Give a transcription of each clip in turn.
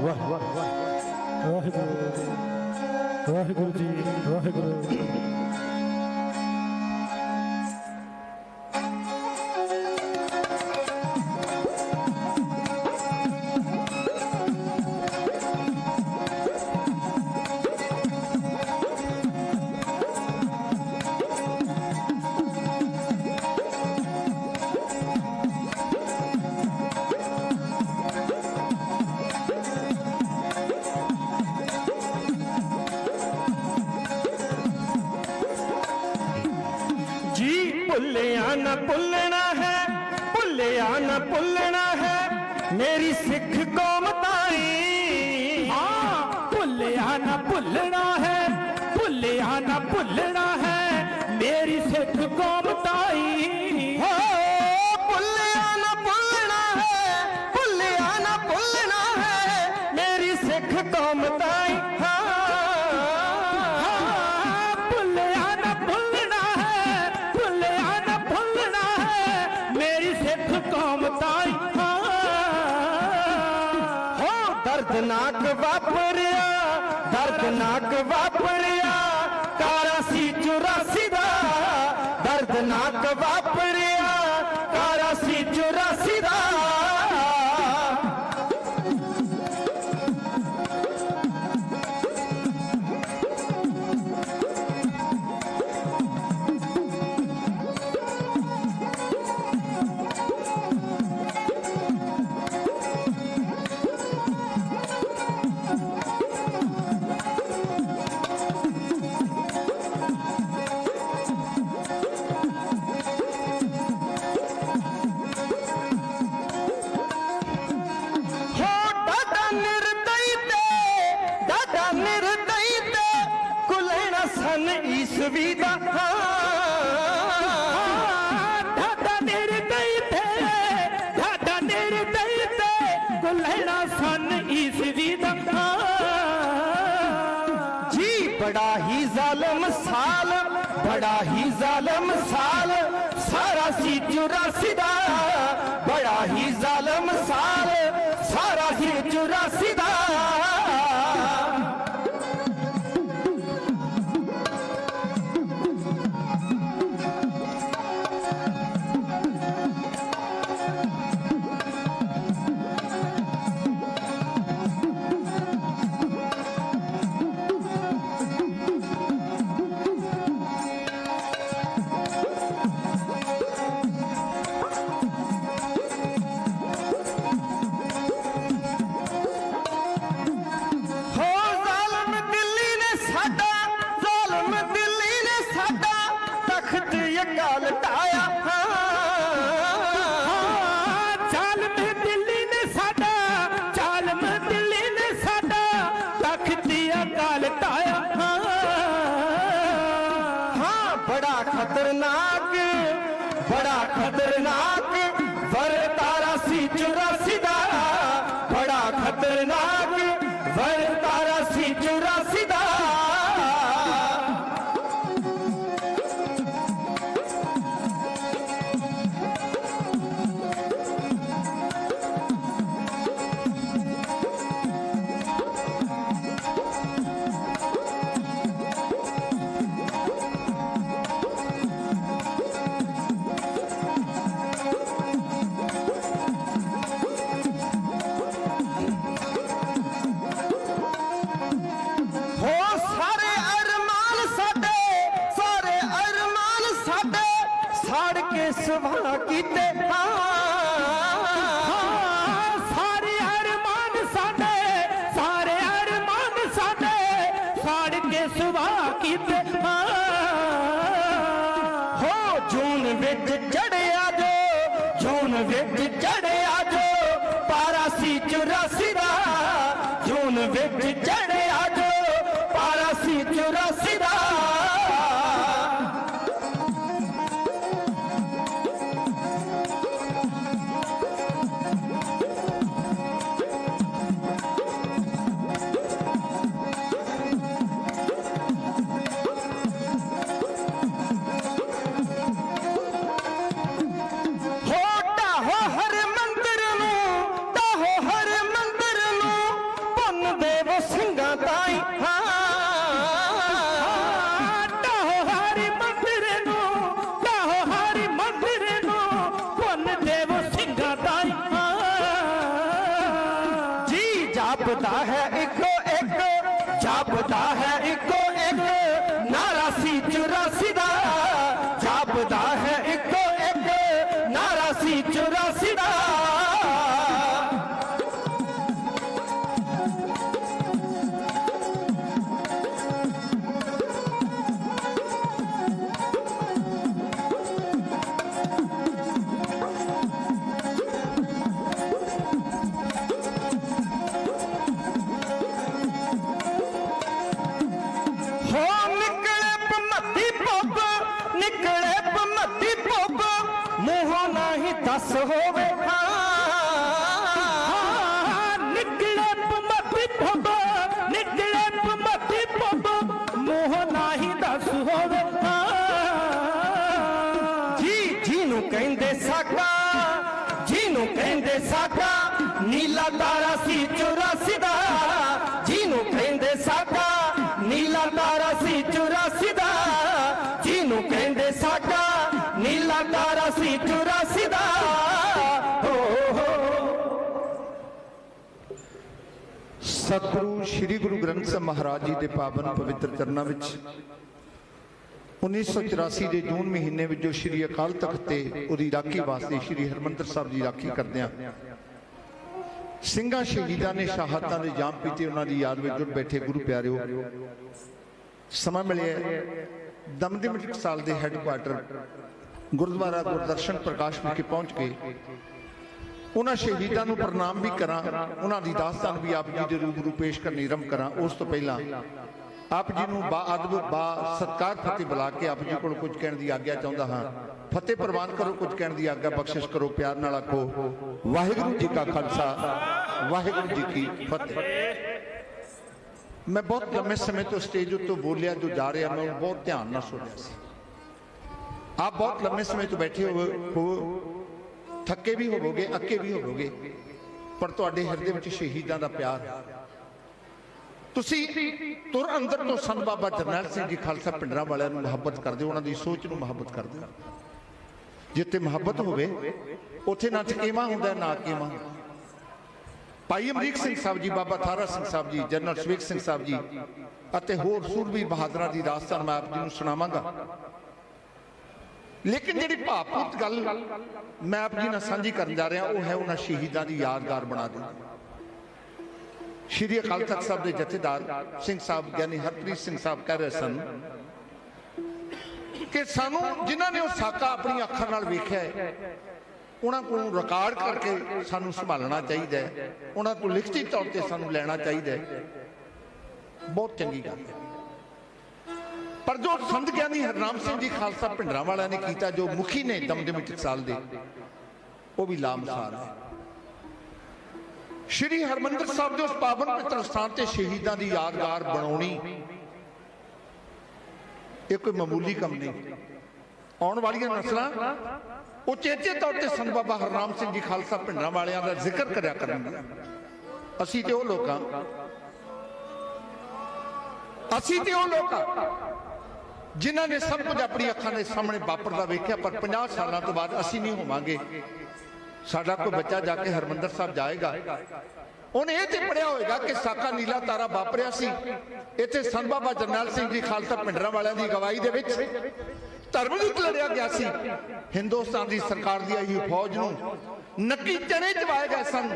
वाह वाह वाहिगुरु वाहिगुरु जी वाहिगुरु। भुलिया न भुलना है, भुलिया न भुलना है मेरी सिख कौम ताई। हाँ भुलिया न भुलना है, भुलिया न भुलना है मेरी सिख कौम ताई। हो भुलिया न भुलना है, भुलिया न भुलना है मेरी सिख कौम ताई। दर्दनाक वापरिया, दर्दनाक वापरिया कारा सी 84 दा, दर्दनाक वापरिया कारा सी 84 दा। ईसवी दा ढाडा निर्दयी थे, ढाडा निर्दयी थे गुलहना सन ईसवी दा। जी बड़ा ही जालिम साल, बड़ा ही जालिम साल सारा सी 84 दा, बड़ा ही जालिम साल सारा सी 84 दा। खतरनाक, बड़ा खतरनाक वर तारा सी 84 दा, बड़ा खतरनाक वर तारा सी 84 दा। सुबह कीते सारे अरमान साडे, सारे अरमान साडे साड़ के सुबह कीते। हो जून विच चढ़िया जो, जून विच चढ़िया जो पारा सी 84 दा, जून विच चढ़िया जो पारा सी 84 दा। जापदा है इको एक, जापदा है इको एक, नारा सी 84 दा, जापदा है इको एक, नारा सी 84 दा। दस होवे निकले पमती पब, निकले पमती पब, मोह नाही दस होवे जी जीनू कहंदे साका, जीनू कहंदे साका, नीला तारा सी 84 दा, जीनू कहंदे साका, नीला तारा सी 84 दा, जीनू कहंदे साका, नीला तारा सी 84 दा। सतगुरु श्री गुरु ग्रंथ ਸਾਹਿਬ महाराज जी के पावन पवित्र चरणों में 1984 के जून महीने में जो श्री अकाल तख्त ते उहदी राखी वास्ते श्री हरमंदर साहब की राखी करदे ਸਿੰਘਾਂ शहीदां ने शहादतां दे जाम पीते उन्हां दी याद में जुट बैठे गुरु प्यारिओ समा मिले दमदम टकसाल के हैडकुआटर गुरुद्वारा गुरदर्शन प्रकाश विखे पहुंच के उन्हां शहीदां नूं प्रणाम भी करा, उन्हां दी दास्तान भी आप जी दे रूबरू पेश करनी रम करा। उस तो पहला आप जी नूं बा अदब बा सत्कार फतेह बुला के आप जी कोल कुछ कहण दी आग्या चाहुंदा हां। फतेह प्रवान करो, कुछ कहण दी आग्या बख्शिश करो, प्यार नाल आखो वाहिगुरू जी का खालसा वाहिगुरू जी की फतेह। मैं बहुत लंबे समय तो स्टेज उत्ते बोलिया जो जा रहा मैं बहुत ध्यान नाल सुनिया सी। आप बहुत लंबे समय तो बैठे हो थके भी होवोगे, अके भी होवोगे, पर तुहाडे हिरदे विच शहीदां दा प्यार तुसी तुर अंदर तो सन बाबा जरनैल सिंह जी खालसा पिंडरा वालियां नूं मुहब्बत करदे हो, उन्हां दी सोच नूं मुहब्बत करदे हो। जिथे मुहब्बत होवे उत्थे ना चकेवा हुंदा ना केवा। भाई अमरीक सिंह साहब जी, बाबा थारा सिंह साहब जी, जनरल शवीक सिंह साहब जी अते होर सूरबीर बहादुरां दी दास्तान मैं आप जी नूं सुणावांगा। लेकिन जी भावपूत गल मैं आप जी नाल सांझी करन जा रहा वह है उन्हां शहीदां दी यादगार बना दी। श्री अकाल तख्त साहब के जथेदार सिंह साहब यानी हरप्रीत सिंह साहब कह रहे सन कि सानू जिन्हां ने उह साका अपनी अखां नाल वेखिआ है उन्हां कोलों रिकॉर्ड करके सानू संभालना चाहिए, उन्हां कोल लिखती तौर पर सानू लैना चाहिए। बहुत चंगी गल है। पर जो संत ज्ञानी हरनाम सिंह जी खालसा पिंडरा वाला ने किया, जो मुखी ने दमदमी टकसाल दे, वो भी लामसार है। श्री हरमंदर साहब के उस पावन पवित्र स्थान से शहीदां की यादगार बनाउणी ये कोई मामूली काम नहीं। आने वाली नस्लां उचेचे तौर पर संत बाबा हरनाम सिंह जी खालसा पिंडरा वालियां दा जिक्र करया करनगे। असीं ते ओह लोक जिन्हां ने सब कुछ अपनी अखां दे सामने वापरदा वेखिआ, पर 50 सालों तो बाद असीं नहीं होवांगे। साडा कोई बच्चा जाके हरमंदर साहब जाएगा, उन्हें ये तो पढ़िया होगा कि साका नीला तारा वापरिया सी। इत्थे संत बाबा जरनैल सिंह जी खालसा पिंडरा वालियां दी गवाही दे विच धर्म युद्ध लड़िया गया सी। हिंदुस्तान की सरकार दी आई फौज नूं नक्की चने चवाए गए सन,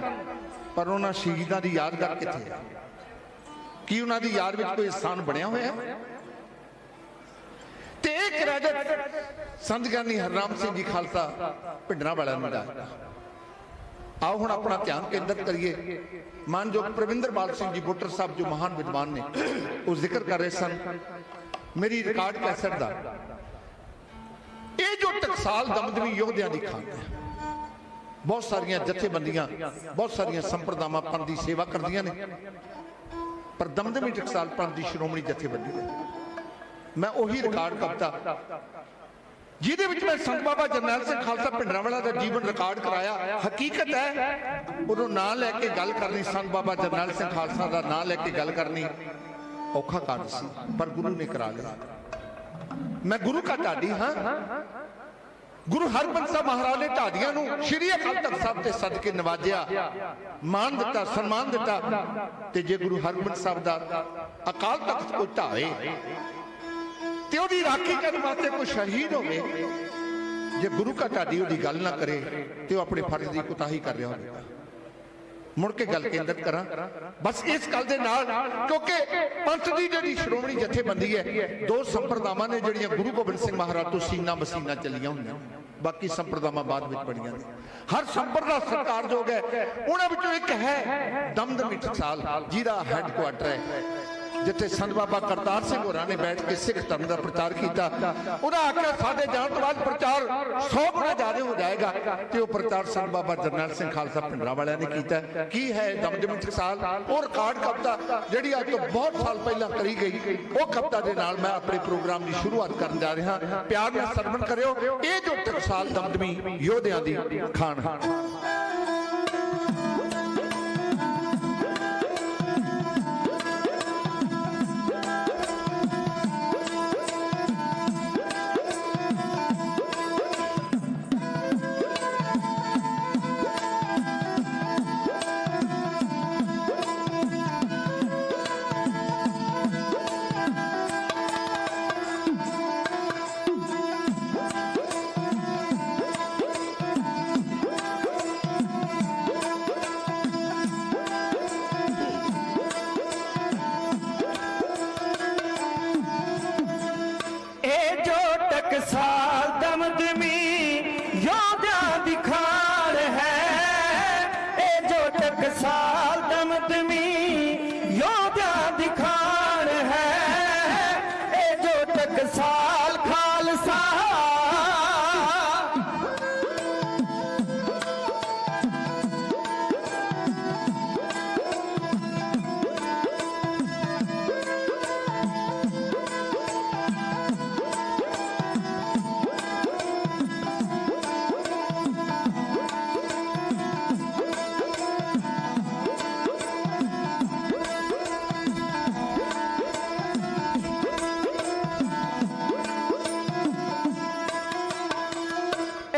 पर उन्हां शहीदां दी यादगार कित्थे है? की उन्हां दी याद विच कोई स्थान बनिया होया? ते एक क्रेडिट संत ज्ञानी हरनाम सिंह जी खालसा पिंडरा वालियां नूं जाएगा। आओ हुण अपना ध्यान केंद्रित करिए। मानयोग प्रविंदर बाल सिंह जी बुट्टर साहब जो महान विद्वान ने वो जिक्र कर रहे सन मेरी रिकॉर्ड कैसेट दा, ये जो टकसाल दमदमी योद्धियां दी खान है, बहुत सारिया जथेबंदियां बहुत सारिया संप्रदावां पंथ दी सेवा करदियां ने, पर दमदमी टकसाल पंथ दी श्रोमणी जथेबंदी है। मैं वही रिकॉर्ड करता जिहदे विच मैं संत बाबा जरनैल सिंह खालसा पिंडरा वाला दा जीवन रिकॉर्ड कराया। हकीकत है उदों नां लैके गल करनी, संत बाबा जरनैल सिंह खालसा दा नां लैके गल करनी औखा कार्य सी, पर गुरु ने करा लिया। मैं गुरु का ढाडी हाँ, ਗੁਰੂ ਹਰਗੋਬਿੰਦ ਸਾਹਿਬ ਮਹਾਰਾਜ ਨੇ ਢਾਡੀਆਂ ਨੂੰ ਸ਼੍ਰੀ ਅਕਾਲ ਤਖਤ ਸਾਹਿਬ ਤੇ ਸੱਦ ਕੇ ਨਵਾਜਿਆ, ਮਾਣ ਦਿੱਤਾ, ਸਨਮਾਨ ਦਿੱਤਾ। ਤੇ ਜੇ ਗੁਰੂ ਹਰਗੋਬਿੰਦ ਸਾਹਿਬ ਦਾ ਅਕਾਲ ਤਖਤ ਕੋਈ ਢਾਵੇ ਤੇ ਉਹਦੀ ਰਾਖੀ ਕਰਨ ਵਾਸਤੇ ਕੋਈ ਸ਼ਹੀਦ ਹੋਵੇ, ਜੇ ਗੁਰੂ ਕਾ ਢਾਡੀ ਉਹਦੀ ਗੱਲ ਨਾ ਕਰੇ ਤੇ ਉਹ ਆਪਣੇ ਫਰਜ਼ ਦੀ ਕੁਤਾਹੀ ਕਰ ਰਿਹਾ ਹੋਵੇਗਾ। ਮੁੜ ਕੇ ਗੱਲ ਕੇਂਦਰਿਤ ਕਰਾਂ ਬਸ ਇਸ ਗੱਲ ਦੇ ਨਾਲ, ਕਿਉਂਕਿ ਪੰਥ ਦੀ ਜਿਹੜੀ ਸ਼੍ਰੋਮਣੀ ਜਥੇਬੰਦੀ ਹੈ, ਦੋ ਸੰਪਰਦਾਵਾਂ ਨੇ ਜਿਹੜੀਆਂ ਗੁਰੂ ਗੋਬਿੰਦ ਸਿੰਘ ਮਹਾਰਾਜ ਤੋਂ ਸੀਨਾ ਮਸੀਨਾ ਚੱਲੀਆਂ ਹੁੰਦੀਆਂ, ਬਾਕੀ ਸੰਪਰਦਾਵਾਂ ਬਾਅਦ ਵਿੱਚ ਬਣੀਆਂ ਨੇ। ਹਰ ਸੰਪਰਦਾ ਸਤਿਕਾਰਯੋਗ ਹੈ। ਉਹਨਾਂ ਵਿੱਚੋਂ ਇੱਕ ਹੈ ਦਮਦਮੀ ਟਕਸਾਲ, ਜਿਹਦਾ ਹੈੱਡਕੁਆਟਰ ਹੈ ਜਿੱਥੇ ਸੰਤ ਬਾਬਾ ਕਰਤਾਰ ਸਿੰਘ ਹੋਰਾਂ ਨੇ ਬੈਠ ਕੇ ਸਿੱਖ ਧਰਮ ਦਾ ਪ੍ਰਚਾਰ ਕੀਤਾ। ਉਹਦਾ ਆਖਿਆ ਸਾਡੇ ਜਾਣ ਤੋਂ ਬਾਅਦ ਪ੍ਰਚਾਰ 100 ਗੁਣਾ ਜ਼ਿਆਦਾ ਹੋ ਜਾਏਗਾ, ਤੇ ਉਹ ਪ੍ਰਚਾਰ ਸੰਤ ਬਾਬਾ ਜਰਨੈਲ ਸਿੰਘ ਖਾਲਸਾ ਭਿੰਡਰਾਂ ਵਾਲਿਆਂ ਨੇ ਕੀਤਾ। ਕੀ ਹੈ ਦਮਦਮੀ ਟਕਸਾਲ? ਉਹ ਰਿਕਾਰਡ ਕਵਿਤਾ ਜਿਹੜੀ ਅੱਜ ਤੋਂ ਬਹੁਤ ਸਾਲ ਪਹਿਲਾਂ ਕਰੀ ਗਈ, ਉਹ ਕਵਿਤਾ ਦੇ ਨਾਲ ਮੈਂ ਆਪਣੇ ਪ੍ਰੋਗਰਾਮ ਦੀ ਸ਼ੁਰੂਆਤ ਕਰਨ ਜਾ ਰਿਹਾ। ਪਿਆਰ ਨਾਲ ਸਰਵਣ ਕਰਿਓ। ਇਹ ਜੋ ਟਕਸਾਲ ਦਮਦਮੀ ਯੋਧਿਆਂ ਦੀ ਖਾਨ ਹੈ। टकसाल दमदमी योद्धा दी खान है। ए जो टकसाल दमदमी योद्धा दी खान है। ए जो टकसाल खालसा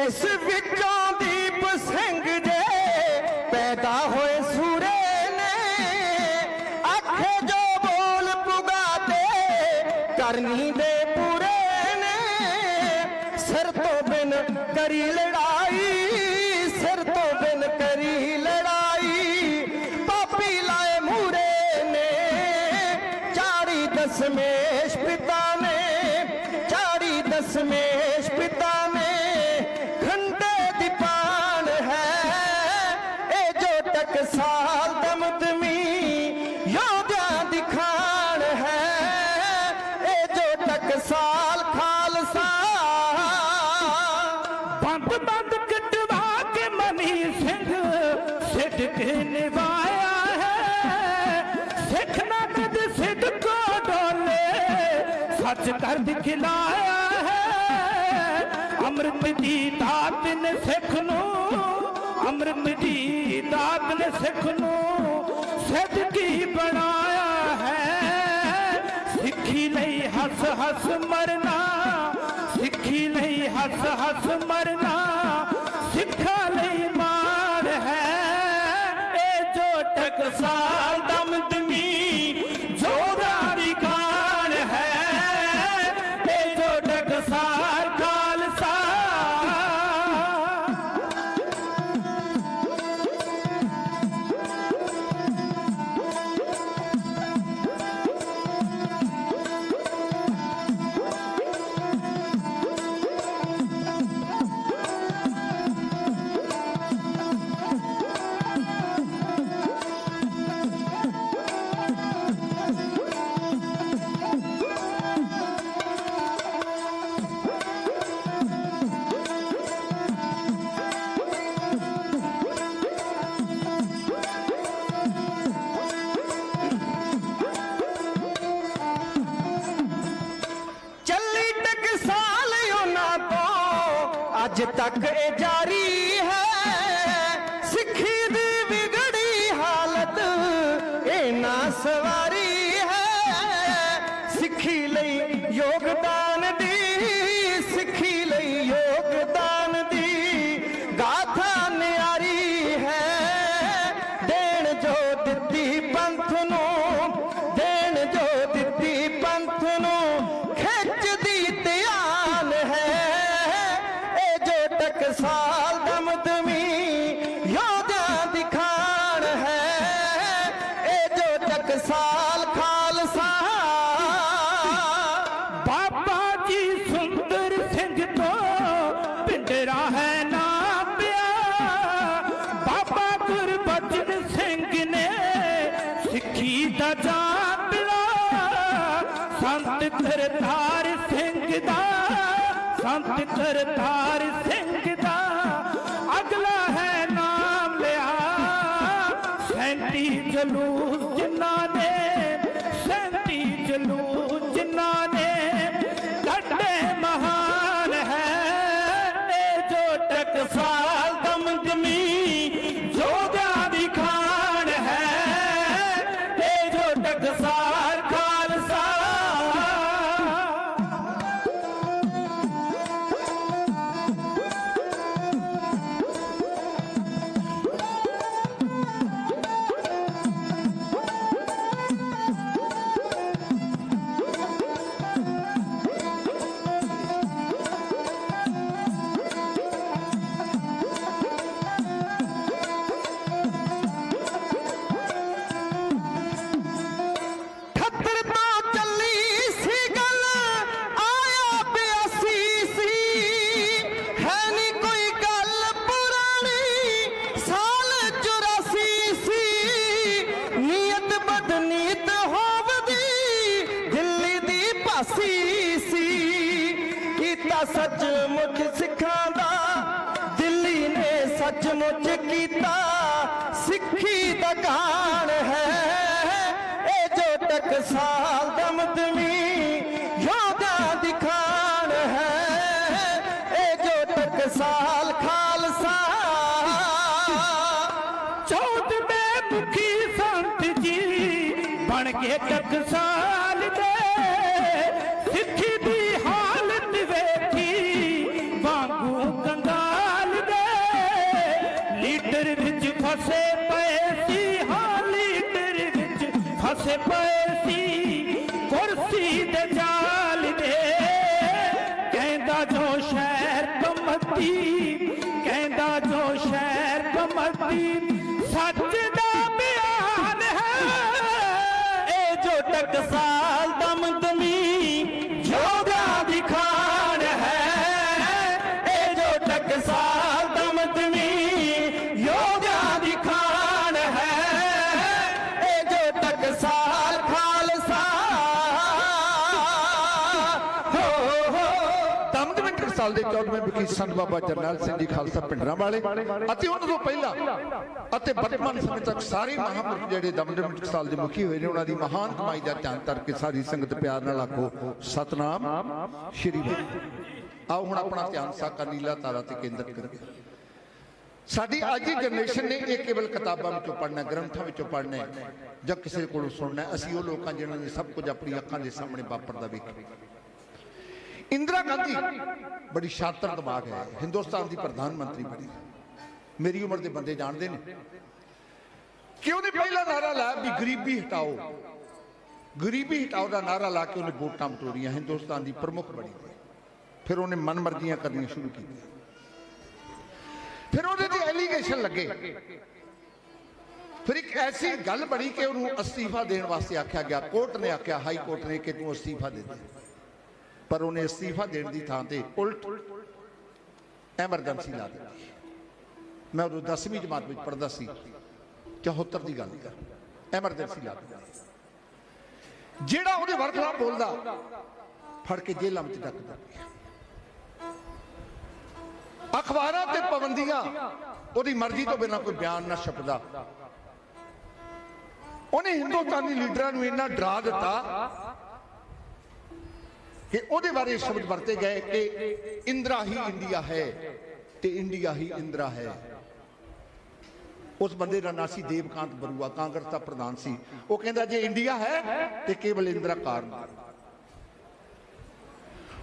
इस विचों दीप सिंह जे पैदा होए सूरे ने आखे जो बोल पुगाते करनी दे पूरे ने। सिर तो बिन करी लड़ाई, सिर तो बिन करी लड़ाई पापी लाए मूरे ने। चारी दशमेश पिता ने, चारी दशमेश पिता ने टकसाल दमदमी योद्धा दी खान है। ए जो टकसाल खालसा बंद बंद कटवा के मनी सिंह सिद्ध निभाया है। सिख ना कद सिद्ध को डोले सच कर दिखलाया है। अमृत दी दात ने सिख नू, अमृत दी दात ने सिख नू सिद्धी बनाया है। सिक्खी लई हस हस मरना, सिक्खी लई हस हस मरना सिखा लई मार है। ए जो टकसाल दमदमी जोधा दी खान है। ए जो टकसाल खालसा अज तक ए जारी है। सिखी दी बिगड़ी हालत ए ना सवारी है। सिखी लई योगदान दी, सिखी लई योगदान ਪੰਥ ਨੂੰ ਦੇਣ ਜੋ ਦਿੱਤੀ ਪੰਥ ਨੂੰ ਖਿੱਚਦੀ ਧਿਆਨ ਹੈ ਇਹ ਜੋ ਟਕਸਾਲ ਦਮਦਮੀ ਯੋਧਿਆਂ ਦੀ ਖਾਨ ਹੈ ਇਹ ਜੋ ਟਕਸਾਲ ਖਾਲਸਾ बाबा जी सुंदर सिंह तो पिंडरा है ना पिया बाबा गुरबचन सिंह ने सिखी दा जापिया संत करतार सिंह दा संत करतार सिंह दा अगला है नाम लिया 37 जलूस जिन्ना ने 37 जलूस जिन्ना ने लड़े महान है ये जो टकसाल दमदमी योद्धा दी खान है ये जो टकसाल खालसा ਖੱਤਰ ਤੋਂ ਚੱਲੀ ਸੀ ਗੱਲ ਆਇਆ 82 ਸੀ ਹੈ ਨੀ ਕੋਈ ਗੱਲ ਪੁਰਾਣੀ ਸਾਲ 84 ਸੀ ਨੀਅਤ ਬਦਨੀਤ ਹੋਵਦੀ ਦਿੱਲੀ ਦੀ ਭਾਸੀ ਸੀ ਕੀਤਾ ਸੱਚਮੁੱਚ ਸਿੱਖਾਂ ਦਾ ਦਿੱਲੀ ਨੇ ਸੱਚਮੁੱਚ ਕੀਤਾ ਸਿੱਖੀ ਦਾ ਗਾਣ ਹੈ ਇਹ ਜੋ ਟਕਸਾਲ ਦਮਦਮੀ ਯੋਧਿਆਂ ਦੀ ਖਾਨ ਹੈ ਇਹ ਜੋ ਟਕਸਾਲ ਖਾਲਸਾ 14वें मुखी संत जी बन के टकसाल दे सिੱਖੀ ਦੀ हालत वेखी वांगू कंगाल दे लीडर विच फसे पए सी हाँ लीडर विच फसे पए सी कुर्सी दे जाल दे कहंदा जो शहर कमती कहंदा जो शहर कमती सच दा बयान है ਇਹ ਜੋ ਟਕਸਾਲ ਦਮਦਮੀ ਯੋਧਿਆਂ ਦੀ ਖਾਨ ਹੈ ਇਹ ਜੋ ਟਕਸਾਲ ਦਮਦਮੀ ਯੋਧਿਆਂ ਦੀ ਖਾਨ ਹੈ ਇਹ ਜੋ ਟਕਸਾਲ ਖਾਲਸਾ ਹੋ ਦਮਦਮੀ ਟਕਸਾਲ ਦੇ 14ਵੇਂ ਵਿਖੇ ਸੰਤ ਬਾਬਾ ਜਰਨੈਲ ਸਿੰਘ ਜੀ ਖਾਲਸਾ ਪਿੰਡਰਾਂ ਵਾਲੇ ਅਤੇ ਉਹਨਾਂ ਤੋਂ ਪਹਿਲਾਂ ਅਤੇ ਵਰਤਮਾਨ ਸਮੇਂ ਤੱਕ ਸਾਰੇ ਮਹਾਂਪੁਰਖ ਜਿਹੜੇ ਦਮਦਮੀ ਟਕਸਾਲ ਦੇ ਮੁਖੀ ਹੋਏ ਨੇ ਉਹਨਾਂ ਦੀ ਮਹਾਨ ਕਮਾਈ ਦਾ ਧਿਆਨ ਕਰਕੇ ਸਾਰੀ ਸੰਗਤ ਪਿਆਰ ਨਾਲ ਆਖੋ ਸਤਨਾਮ ਸ਼੍ਰੀ ਵਾਹਿਗੁਰੂ। ਆਓ ਹੁਣ ਆਪਣਾ ਧਿਆਨ ਸਾਕਾ ਨੀਲਾ ਤਾਰਾ ਤੇ ਕੇਂਦਰਿਤ ਕਰੀਏ। ਸਾਡੀ ਅੱਜ ਦੀ ਜਨਰੇਸ਼ਨ ਨੇ ਇਹ ਕੇਵਲ ਕਿਤਾਬਾਂ ਵਿੱਚੋਂ ਪੜ੍ਹਨਾ ਗ੍ਰੰਥਾਂ ਵਿੱਚੋਂ ਪੜ੍ਹਨਾ ਜਾਂ ਕਿਸੇ ਕੋਲੋਂ ਸੁਣਨਾ ਅਸੀਂ ਉਹ ਲੋਕਾਂ ਜਿਨ੍ਹਾਂ ਨੇ ਸਭ ਕੁਝ ਆਪਣੀ ਅੱਖਾਂ ਦੇ ਸਾਹਮਣੇ ਵਾਪਰਦਾ ਵੇਖਿਆ। इंदिरा गांधी बड़ी शातिर दिमाग है हिंदुस्तान की प्रधानमंत्री बनी मेरी उम्र के बंदे जानते हैं कि उन्हें पहला नारा लाया भी गरीबी हटाओ का नारा ला के उन्हें वोटां बटोरियां हिंदुस्तान की प्रमुख बनी फिर उन्हें मनमर्जियां करनी शुरू की फिर उन्हें एलीगेशन लगे फिर एक ऐसी गल बनी कि उन्होंने अस्तीफा देने वास्ते आख्या गया कोर्ट ने आख्या हाई कोर्ट ने कि तू अस्तीफा दे दे पर उन्हें अस्तीफा देने की थां ते उल्ट एमरजेंसी ला दी। मैं उदों 10वीं जमात में पढ़ता सी 74 की गल कर एमरजेंसी ला दी जेड़ा उहदे वरखलाफ बोलदा फड़ के जेलों में डक दिंदा अखबारां ते पाबंदियां उहदी मर्जी तो बिना कोई बयान ना छपदा उन्हें हिंदुस्तानी लीडरां नूं इन्ना डरा दिता कि उहदे बारे शब्द वरते गए कि इंदिरा ही इंडिया है ते इंडिया ही इंदिरा है। उस बंदे का नाम सी देवकांत बरुआ कांग्रेस का प्रधान सी वो कहता जे इंडिया है तो केवल इंदिरा कारण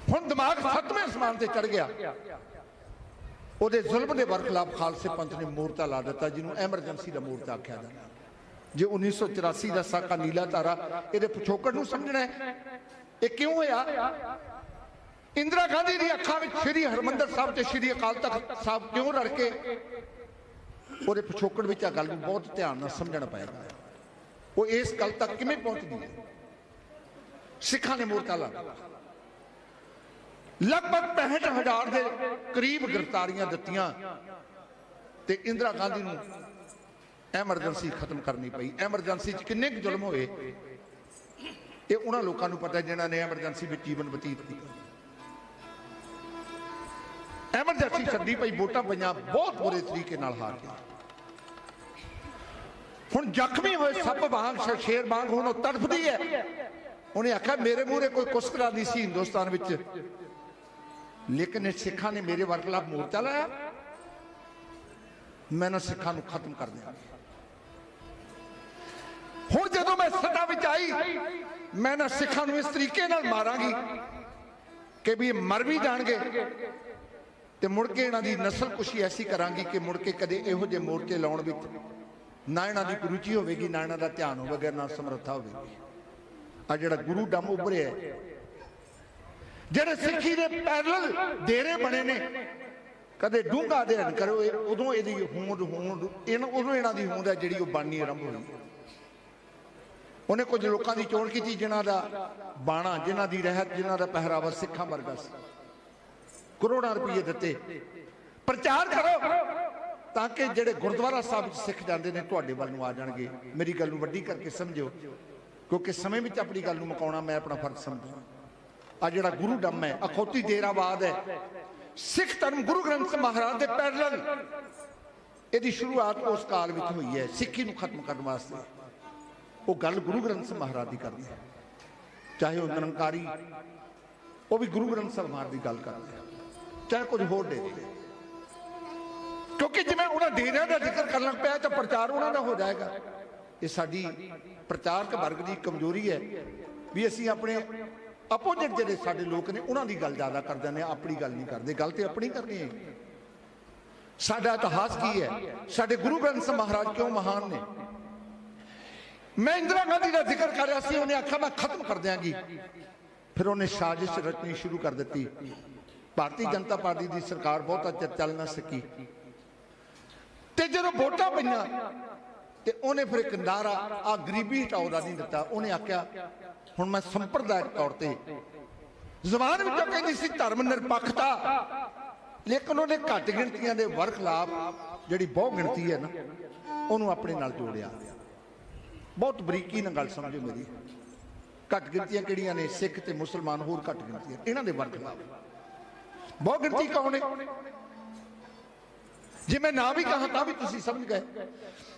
हुण दिमाग 7वें आसमान से चढ़ गया ਉਹਦੇ ਜ਼ੁਲਮ ਦੇ ਵਰਖਲਾਫ ਖਾਲਸੇ ਪੰਥ ਨੇ ਮੋਰਚਾ ਲਾ ਦਿੱਤਾ ਜਿਹਨੂੰ ਐਮਰਜੈਂਸੀ ਦਾ ਮੋਰਚਾ ਆਖਿਆ ਜਾਂਦਾ जे 1984 का साका नीला तारा ये पिछोकड़ नूं समझना है। ये क्यों होया? इंदिरा गांधी दी अखां विच श्री हरमंदर साहब ते श्री अकाल तख्त साहब क्यों रल के ਉਹਦੇ पिछोकड़ विच आ गल बहुत ध्यान नाल समझना पएगा। वो इस गल तक किवें पहुंचदी है? सिखां ने मोर्चा ला लगभग 65,000 के करीब गिरफ्तारियां दित्तियां ते इंदिरा गांधी नूं एमरजेंसी खत्म करनी पई। एमरजेंसी च किन्ने कुछ जुल्म होए ये उन्हां लोकां नूं पता जिन्हां ने एमरजेंसी विच जीवन बतीत कीता। एमरजेंसी छड्डी पई, वोटां पईयां, बहुत बुरे तरीके नाल हार गए। हुण जख्मी होए सप वांग शेर वांग हुण तड़फदी है। उन्हें आख्या मेरे मूहरे कोई कुस्करा नहीं सी हिंदुस्तान विच, लेकिन सिखां ने मेरे वर खिलाफ मोर्चा लाया, मैं ना सिखां नूं खत्म कर दिया। हुण जदों मैं सत्ता विच आई मैं ना सिखां नूं इस तरीके नाल मारांगी कि भी मर भी जाणगे ते मुड़ के इन्हां दी नस्ल कुशी ऐसी करांगी कि मुड़ के कदे इहो जे मोर्चे लाउण विच ना इन्हां दी रुचि होवेगी, ना इन्हां दा ध्यान होवेगा, ना समर्था होवेगी। आ जिहड़ा गुरु डम उभरिया जिहड़े सिੱਖੀ ਦੇ पैरल डेरे बने ने, कदे डूंगा अध्ययन करो उदों इहदी होंद उदों इन्हां दी होंद है जिहड़ी ओह बानी आरंभ होई। उन्हें कुछ लोगों की चोण की जिन्हां दा बाणा, जिन्हां दी रहत, जिन्हां दा पहरावा सिखां वर्गा सी। करोड़ां रुपये दिते, प्रचार करो ताकि जिहड़े गुरुद्वारा साहब सिख जाते हैं तुहाडे वल नूं आ जाणगे। मेरी गल नूं वड्डी करके समझो, क्योंकि समय में अपनी गल नूं मुकाउणा मैं अपना फर्ज समझदा। आ जिहड़ा गुरु डम है, अखौती डेरावाद है, सिख धर्म गुरु ग्रंथ साहिब महाराज दे पैरल इहदी शुरुआत उस काल विच होई है सिੱਖੀ नूं खत्म करने वास्ते। वो गल गुरु ग्रंथ साहिब महाराज की करते हैं, चाहे वह निरंकारी वो भी गुरु ग्रंथ साहिब महाराज की गल करते हैं, चाहे कुछ होर डेरे, क्योंकि जिवें उन्हां डेरिਆਂ का जिक्र करना पिया तो प्रचार उन्हां दा हो जाएगा। ये साडी प्रचारक वर्ग की कमजोरी है भी असीं अपने अपोजिट जिहड़े साडे लोक ने उन्हां दी गल ज़्यादा कर दिंदे, अपनी गल नहीं करते। गल तो अपनी करनी है। साडा इतिहास की है, साडे गुरु ग्रंथ साहिब महाराज क्यों महान ने। मैं इंदिरा गांधी का जिक्र कर रहा सी, उन्हें आख्या मैं खत्म कर देंगी, फिर उन्हें साजिश रचनी शुरू कर दी। भारतीय जनता पार्टी की सरकार बहुत चर चल ना सकी ते जो वोटां पईयां ते उन्हें फिर एक नारा आ गरीबी हटाओ का नहीं दिता। उन्हें आख्या हुण मैं संप्रदायिक तौर पर जबान विचों कहंदी सी धर्म निरपक्षता, लेकिन उन्हें घट गिणतियां दे वर खिलाफ जिहड़ी बहु गिणती है ना उन्होंने अपने नाल जोड़िया। बहुत बरीकी नाल गल समझो मेरी। घट गिणतियां किहड़ियां ने? सिख ते मुसलमान, होर घट गिणतियां इन्हां दे वर खिलाफ। बहु गिणती कौन है? जे मैं ना भी कहा तां भी तुसीं समझ गए।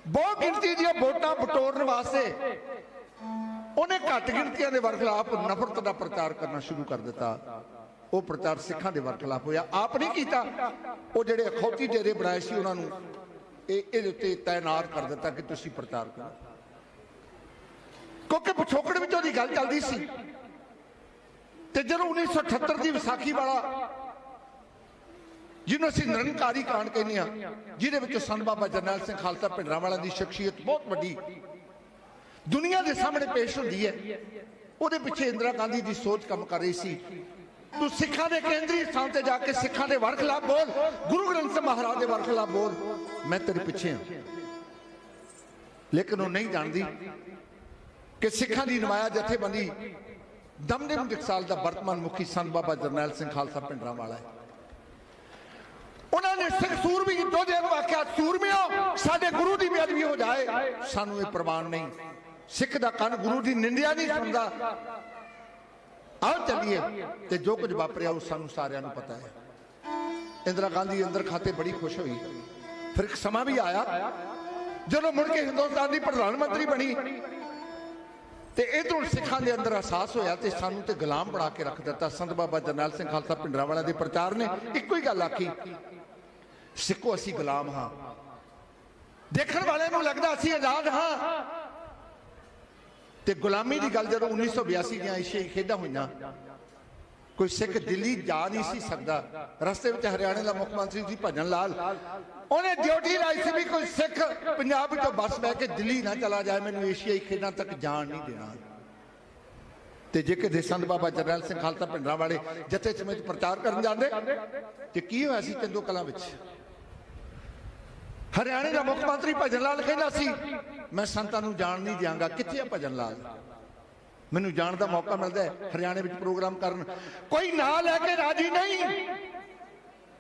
बहु गिणती दी वोटां बटोरन वास्ते उन्हें घट गिणतियां दे वर खिलाफ नफरत का प्रचार करना शुरू कर दिता। वो प्रचार सिखां दे वर खिलाफ होया। आप नहीं कीता, वो जिहड़े अखौती डेरे बनाए सी उन्हां नूं इहदे उत्ते तैनात कर दिता कि तुसीं प्रचार करो, क्योंकि पिछोकड़ विच उहदी गल चलदी सी। ते जदों 1978 की विसाखी वाला जिन्होंने असीं निरंकारी कांड कहने हैं, जिहदे विच संत बाबा जरनैल सिंह खालसा भिंडरांवाला की शख्सियत बहुत वड्डी दुनिया के सामने पेश होती है। उहदे पिछे इंदिरा गांधी की सोच काम कर रही सी, तू सिखां दे केंद्रीय स्थान ते जाके सिखां दे वर खिलाफ बोल, गुरु ग्रंथ साहिब महाराज दे वर खिलाफ बोल, मैं तेरे पिछे हां। लेकिन वो नहीं जानती कि सिखां दी नुमाया जथेबंदी दमदम टकसाल का वर्तमान मुखी संत बाबा जरनैल सिंह खालसा भिंडरांवाला है। उन्होंने सिख सूरबी योधे नूं आख्या, सूरमियों साडे गुरु की बेअदबी हो जाए सानू ये प्रवान नहीं। सिख दा कन गुरु की निंदिया नहीं सुनता। आओ चलिए, ते जो कुछ वापरिया उस सानू सारियां नूं पता है। इंदिरा गांधी अंदर खाते बड़ी खुश हुई। फिर एक समा भी आया जदों मुड़ के हिंदुस्तान की प्रधानमंत्री बनी ते इधरों सिखां दे अंदर एहसास होया ते सानू ते गुलाम बना के रख दिता। संत बाबा जरनैल सिंह खालसा भिंडरांवाला दे प्रचार ने इक्को ही गल आखी, सिखो असी गुलाम हाँ। देखण वाले नूं लगदा असी आजाद हाँ। ते गुलामी की गल जदों 1982 दी एशियाई खेडां होईयां, कोई सिख दिल्ली जा नहीं सी सकता। रस्ते में हरियाणे का मुख मंत्री सी भजन लाल, उन्हें ड्यूटी लाई सी भी कोई सिख पंजाब तो बस बह के दिल्ली ना चला जाए, मैनू एशियाई खेलों तक जान नहीं देना। तो जे कि संत बाबा जरनैल सिंह खालसा पिंडरां वाले जथे समेत प्रचार करन जांदे ते की होया सी चंदो कलां विच। हरियाणे का मुख मंत्री भजन लाल कहंदा सी मैं संतां नूं जाण नहीं दियांगा। कित्थे है भजन लाल? मैनू जाण दा मौका मिलदा है हरियाणे विच प्रोग्राम करन, कोई ना लैके राजी नहीं।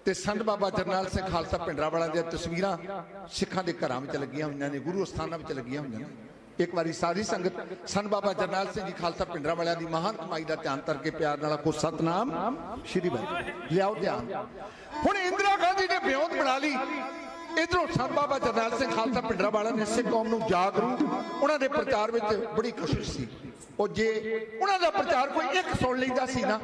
ते संत बाबा जरनैल सिंह खालसा पिंडरां वालियां दी तस्वीरां सिखां दे घरां विच लगियां होईयां ने, गुरु अस्थानां विच लगियां होईयां ने। एक बारी सारी संगत संत बाबा जरनैल सिंह जी खालसा पिंडरां वालियां दी महान कमाई का ध्यान करके प्यार नाल को सतनाम श्री वाहिगुरू लियाओ ध्यान। हुण इंदिरा गांधी ने ब्योंत बना ली, इधरों संत बाबा जरनैल सिंह खालसा पिंडरां वालियां ने सिख कौम नूं जागरूक, उन्हां दे प्रचार विच बड़ी कोशिश सी। और जे उन्हां दा प्रचार कोई एक सुन लैंदा सी ना,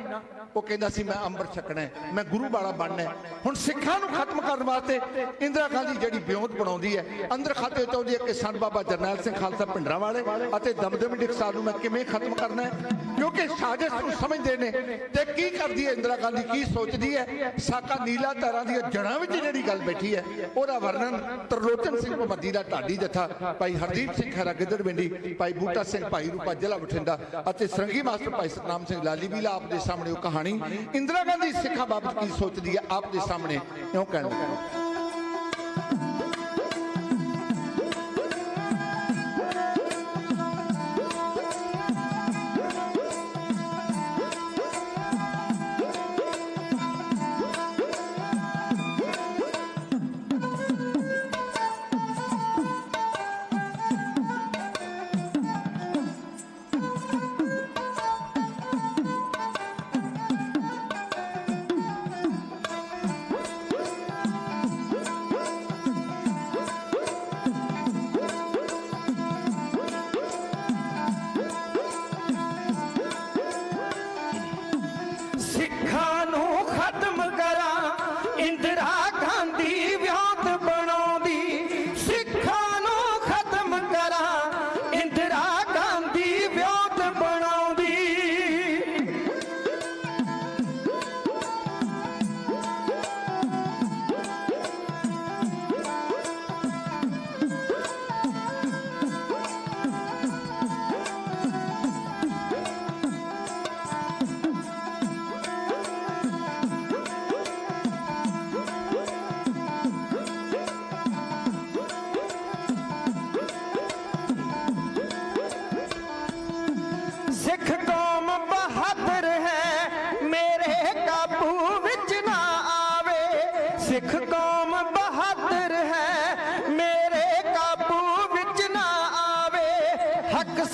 वो कहंदा सी मैं अंबर छकना है, मैं गुरु वाला बनना है। हुण सिखां नूं खत्म करने वास्ते इंदिरा गांधी जिहड़ी ब्योंत बनाउंदी है, अंदर खाते चाहुंदी है कि संत बाबा जरनैल सिंह खालसा पिंडरां वाले अते दमदमी डिकसाल नूं मैं किवें खत्म करना है, क्योंकि साजिश नूं समझदे ने। ते की करदी है इंदिरा गांधी, की सोचदी है? साका नीला तारां दी जड़ां विच जिहड़ी गल बैठी है ਉਹਦਾ वर्णन ਤਰਲੋਚਨ ਸਿੰਘ ਭਮੱਦੀ ਦਾ ਢਾਡੀ ਜਥਾ ਭਾਈ ਹਰਦੀਪ ਸਿੰਘ ਖਹਿਰਾ ਗਿੱਦੜਵਿੰਡੀ, ਭਾਈ ਬੂਟਾ ਸਿੰਘ ਭਾਈ ਰੂਪਾ ਜ਼ਿਲ੍ਹਾ ਬਠਿੰਡਾ ਅਤੇ ਸਰੰਗੀ ਮਾਸਟਰ ਭਾਈ ਸਤਨਾਮ ਸਿੰਘ ਲਾਲੀ ਵੀ ਆਪ ਦੇ ਸਾਹਮਣੇ ਉਹ ਕਹਾਣੀ ਇੰਦਰਾ ਗਾਂਧੀ ਸਿੱਖਾਂ ਬਾਬਤ ਕੀ ਸੋਚਦੀ ਹੈ ਆਪ ਦੇ ਸਾਹਮਣੇ ਇਉਂ ਕਹਿਣ ਲੱਗਾ।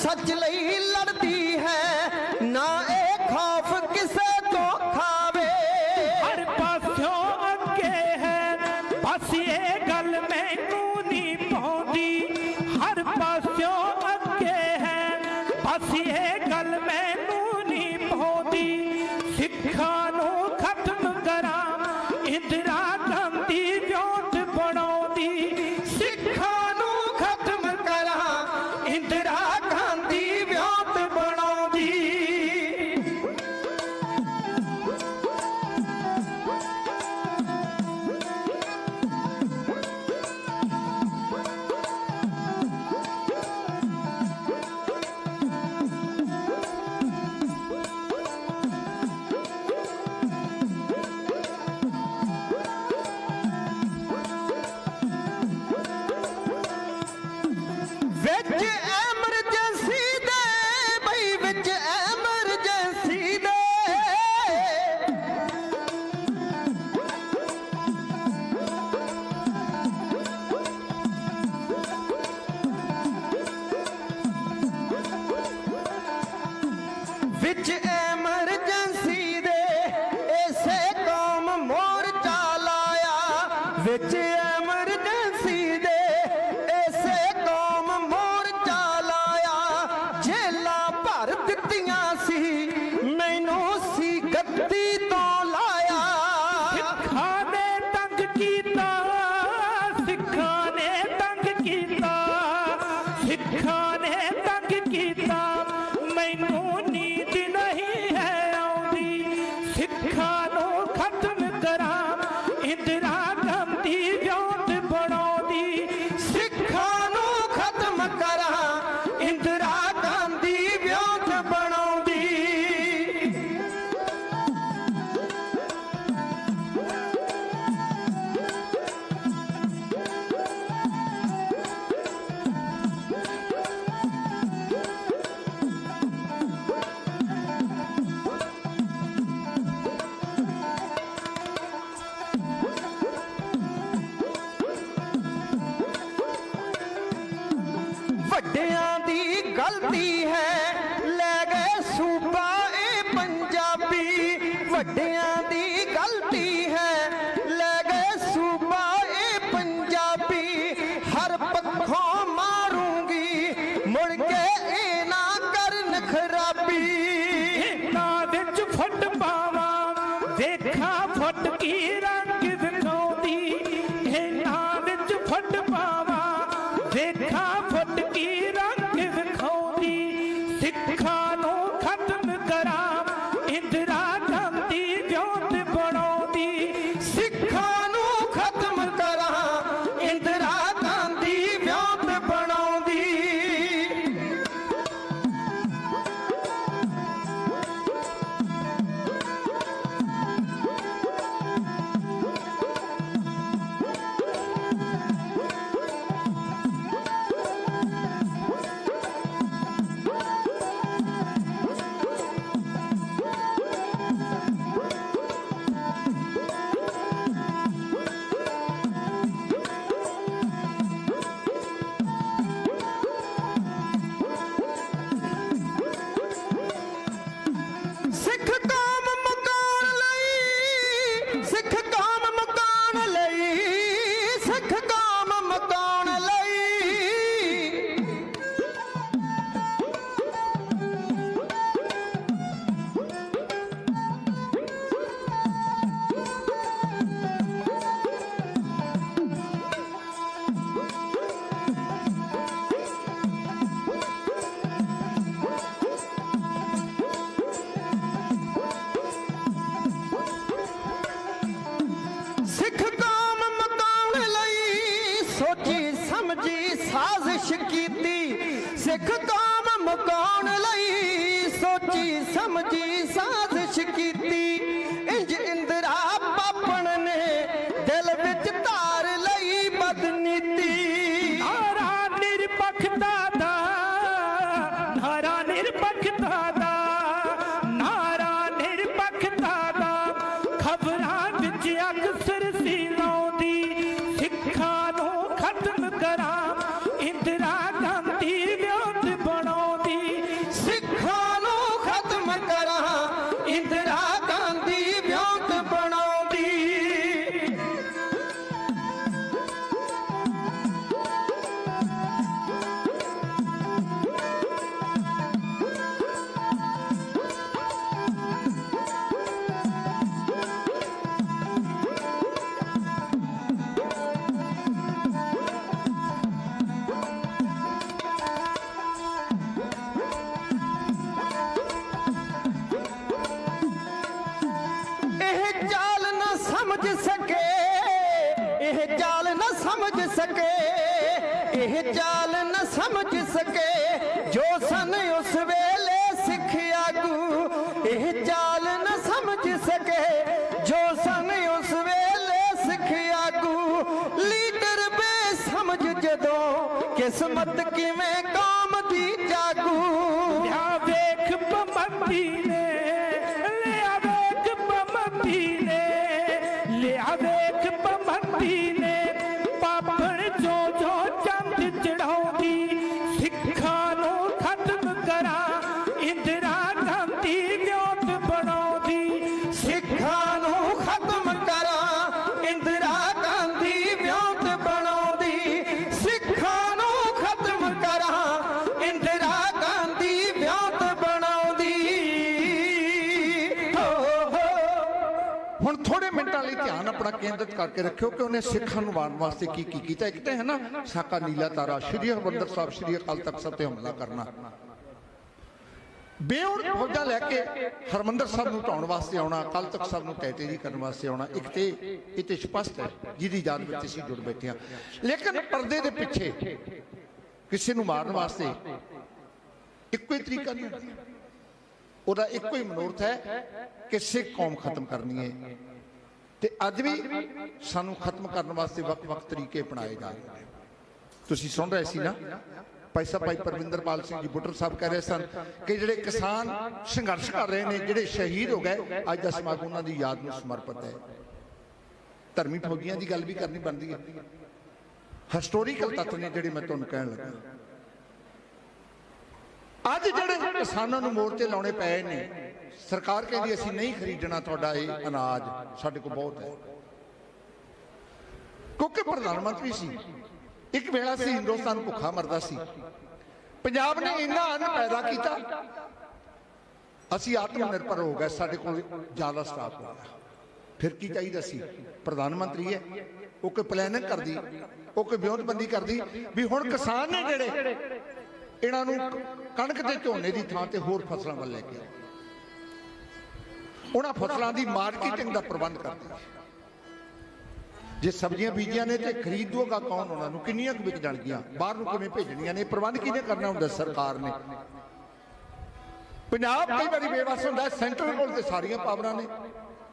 सच लई लड़ती है ना ए खौफ किसे तो खावे। हर पास्यों अगे है बस ये गल मैनू नहीं पौंदी। हर पास्यों अगे है बस ये गल मैनू नहीं पौंदी। सिखां नूं खत्म करा इंदिरा गांधी जोत बनाउंदी। सिखां नूं खत्म करा इंदिरा विच एमरजेंसी दे ऐसे कौम मोर्चा लाया। विच एमरजेंसी दे ऐसे कौम मोर्चा लाया। जेला भर दित्तियां सी मैनू सी गद्दी तो लाया। सिखां ने तंग कीता, सिखां ने तंग कीता, सिखां ने तंग कीता। मैनू नींद नहीं है आउंदी। ਵੇਖਾਂ ਫੁੱਟ ਕੀ ਰੰਗ ਵਿਖਾਉਂਦੀ ਇਹਨਾਂ ਵਿੱਚ ਫੁੱਟ ਪਾਵਾਂ ਵੇਖਾਂ ਫੁੱਟ ਕੀ ਰੰਗ ਵਿਖਾਉਂਦੀ ਸਿੱਖਾਂ ਨੂੰ ਖਤਮ ਕਰਾਂ ਇੰਦਰਾ ਗਾਂਧੀ ਵਿਉਂਤ ਬਣਾਉਂਦੀ ਸਿੱਖਾਂ ਨੂੰ ਖਤਮ ਕਰਾਂ ਇੰਦਰਾ ਗਾਂਧੀ ਵਿਉਂਤ ਬਣਾਉਂਦੀ ਸਿੱਖ ਕੌਮ ਮਕਾਨ ਲਈ ਸਿੱਖ ਕੌਮ ਮਕਾਨ ਲਈ ਸਿੱਖ ਕੌਮ ਮਕਾਨ ਲਈ ਸਿੱਖ ਕੌਮ ਮਕਾਨ ਲਈ ਸੋਚੀ ਸਮਝੀ ਸਾਜ਼ਿਸ਼ ਕੀਤੀ ਸਿੱਖ ਕੌਮ ਮਕਾਨ ਲਈ ਸੋਚੀ ਸਮਝੀ ਸਾਜ਼ਿਸ਼ ਕੀਤੀ ਇੰਜ ਇੰਦਰਾ ਪਾਪਣ ਨੇ ਦਿਲ ਵਿੱਚ ਧਾਰ ਲਈ ਬਦਨੀਤੀ ਨਾਰਾ ਨਿਰਪੱਖਤਾ ਦਾ ਨਾਰਾ ਨਿਰਪੱਖਤਾ ਦਾ ਨਾਰਾ ਨਿਰਪੱਖਤਾ ਦਾ ਖਬਰਾਂ ਵਿੱਚ ਅਕਸਰ ਸੀ ਲਾਉਂਦੀ ਸਿੱਖਾਂ ਨੂੰ ਖਤਮ ਕਰਾਂ ਇੰਦਰਾ ਗਾਂਧੀ ਵਿਉਂਤ ਬਣਾਉਂਦੀ ਸਿੱਖਾਂ ਨੂੰ ਖਤਮ ਕਰਾਂ ਇੰਦਰਾ ਗਾਂਧੀ ਵਿਉਂਤ ਬਣਾਉਂਦੀ ਇਹ ਚਾਲ ਨਾ ਸਮਝ ਸਕੇ ਇਹ ਚਾਲ ਨਾ ਸਮਝ ਸਕੇ ਇਹ ਚਾਲ ਨਾ ਸਮਝ ਸਕੇ ਜੋ ਸਨ ਉਸ ਵੇਲੇ ਸਿੱਖ ਆਗੂ ਇਹ ਚਾਲ ਨਾ ਸਮਝ ਸਕੇ ਜੋ ਸਨ ਉਸ ਵੇਲੇ ਸਿੱਖ ਆਗੂ ਲੀਡਰ ਬੇਸਮਝ ਜਦੋਂ ਕਿਸਮਤ ਕਿਵੇਂ ਕੌਮ ਦੀ ਜਾਗੂ ਲਿਆ ਵੇਖ ਪਮੰਦੀ ਨੇ ਲਿਆ ਵੇਖ ਪਮੰਦੀ ਨੇ ਲਿਆ ਵੇਖ ਪਮੰਦੀ ਨੇ ਪਾਪਣ ਜੋ ਜੋ ਚੰਦ ਚੜਾਉਂਦੀ ਸਿੱਖਾਂ ਨੂੰ ਖਤਮ ਕਰਾਂ ਇੰਦਰਾ ਗਾਂਧੀ ਵਿਉਂਤ ਬਣਾਉਂਦੀ ਸਿੱਖਾਂ ਨੂੰ ਖਤਮ ਕਰਾਂ ਇੰਦਰਾ ਗਾਂਧੀ ਵਿਉਂਤ ਬਣਾਉਂਦੀ ਸਿੱਖਾਂ ਨੂੰ ਖਤਮ ਕਰਾਂ ਇੰਦਰਾ ਗਾਂਧੀ ਵਿਉਂਤ ਬਣਾਉਂਦੀ ਹੁਣ ਥੋੜੇ ਮਿੰਟਾਂ ਲਈ ਧਿਆਨ ਆਪਣਾ ਕੇਂਦਰਿਤ ਕਰਕੇ ਰੱਖਿਓ ਕਿ ਉਹਨੇ ਸਿੱਖਾਂ ਨੂੰ ਮਾਰਨ ਵਾਸਤੇ ਕੀ ਕੀ ਕੀਤਾ। ਇੱਕ ਤਾਂ ਹੈ ਨਾ ਸਾਕਾ ਨੀਲਾ ਤਾਰਾ, ਸ਼੍ਰੀ ਹਰਿਮੰਦਰ ਸਾਹਿਬ, ਸ਼੍ਰੀ ਅਕਾਲ ਤਖਤ ਸਾਹਿਬ ਤੇ ਹਮਲਾ ਕਰਨਾ, ਬੇਉਰ ਫੌਜਾਂ ਲੈ ਕੇ ਹਰਿਮੰਦਰ ਸਾਹਿਬ ਨੂੰ ਢਾਉਣ ਵਾਸਤੇ ਆਉਣਾ, ਅਕਾਲ ਤਖਤ ਸਾਹਿਬ ਨੂੰ ਤਹਿ ਕਰਨ ਵਾਸਤੇ ਆਉਣਾ। ਇੱਕ ਤੇ ਇਹ ਤੇ ਸਪਸ਼ਟ ਹੈ ਜਿਹਦੀ ਯਾਦ ਵਿੱਚ ਅਸੀਂ ਜੁੜ ਬੈਠੇ ਹਾਂ। ਲੇਕਿਨ ਪਰਦੇ ਦੇ ਪਿੱਛੇ ਕਿਸੇ ਨੂੰ ਮਾਰਨ ਵਾਸਤੇ ਇੱਕੋ ਹੀ ਤਰੀਕਾ ਨਹੀਂ, ਉਹਦਾ ਇੱਕੋ ਹੀ ਮਨੋਰਥ ਹੈ ਕਿ ਸਿੱਖ ਕੌਮ ਖਤਮ ਕਰਨੀ ਹੈ। ਤੇ ਅੱਜ ਵੀ ਸਾਨੂੰ ਖਤਮ ਕਰਨ ਵਾਸਤੇ ਵੱਖ-ਵੱਖ ਤਰੀਕੇ ਅਪਣਾਏ ਜਾ ਰਹੇ ਨੇ। ਤੁਸੀਂ ਸੁਣ ਰਹੇ ਸੀ ਨਾ, ਭਾਈ ਪਰਵਿੰਦਰਪਾਲ ਸਿੰਘ ਜੀ ਬੁੱਟਰ ਸਾਹਿਬ ਕਹਿ ਰਹੇ ਸਨ ਕਿ ਜਿਹੜੇ ਕਿਸਾਨ ਸੰਘਰਸ਼ ਕਰ ਰਹੇ ਨੇ, ਜਿਹੜੇ ਸ਼ਹੀਦ ਹੋ ਗਏ, ਅੱਜ ਦਾ ਸਮਾਗਮ ਉਹਨਾਂ ਦੀ ਯਾਦ ਨੂੰ ਸਮਰਪਿਤ ਹੈ। ਧਰਮੀ ਫੌਜੀਆਂ ਦੀ ਗੱਲ ਵੀ ਕਰਨੀ ਬਣਦੀ ਹੈ। ਹਿਸਟੋਰੀਕਲ ਤੱਥ ਨੇ ਜਿਹੜੇ ਮੈਂ ਤੁਹਾਨੂੰ ਕਹਿਣ ਲੱਗਾ। ਅੱਜ ਜਿਹੜੇ ਕਿਸਾਨਾਂ ਨੂੰ ਮੋਰਚੇ ਲਾਉਣੇ ਪਏ ਨੇ, ਸਰਕਾਰ ਕਹਿੰਦੀ ਅਸੀਂ ਨਹੀਂ ਖਰੀਦਣਾ ਤੁਹਾਡਾ ਇਹ ਅਨਾਜ, ਸਾਡੇ ਕੋਲ ਬਹੁਤ ਹੈ। ਕਿਉਂਕਿ ਪ੍ਰਧਾਨ ਮੰਤਰੀ ਸੀ, ਇੱਕ ਵੇਲਾ ਸੀ ਹਿੰਦੁਸਤਾਨ ਭੁੱਖਾ ਮਰਦਾ ਸੀ, ਪੰਜਾਬ ਨੇ ਇੰਨਾ ਅੰਨ ਪੈਦਾ ਕੀਤਾ, ਅਸੀਂ ਆਤਮ ਨਿਰਭਰ ਹੋ ਗਏ, ਸਾਡੇ ਕੋਲ ਜ਼ਿਆਦਾ ਸਟਾਕ ਹੋ ਗਿਆ। फिर की चाहिए सी? प्रधानमंत्री है वो कोई प्लैनिंग करती, वो कोई ब्योतबंदी करती भी हुण किसान ने जिहड़े इन्हां नूं कणक ते झोने की थां ते होर फसलां वल लैके आओ, उन्हां फसलां दी मार्केटिंग दा प्रबंध करदी। जे सब्जियां बीजियां ने ते खरीदूगा कौन उन्हां नूं, किन्नियां कुछ विक जाणगीआं, बाहर नूं किवें भेजणीआं ने, प्रबंध किहने करना हुंदा? सरकार ने। पंजाब कई बारी बेवस हुंदा, सेंटर कोल ते सारियां पावरां ने,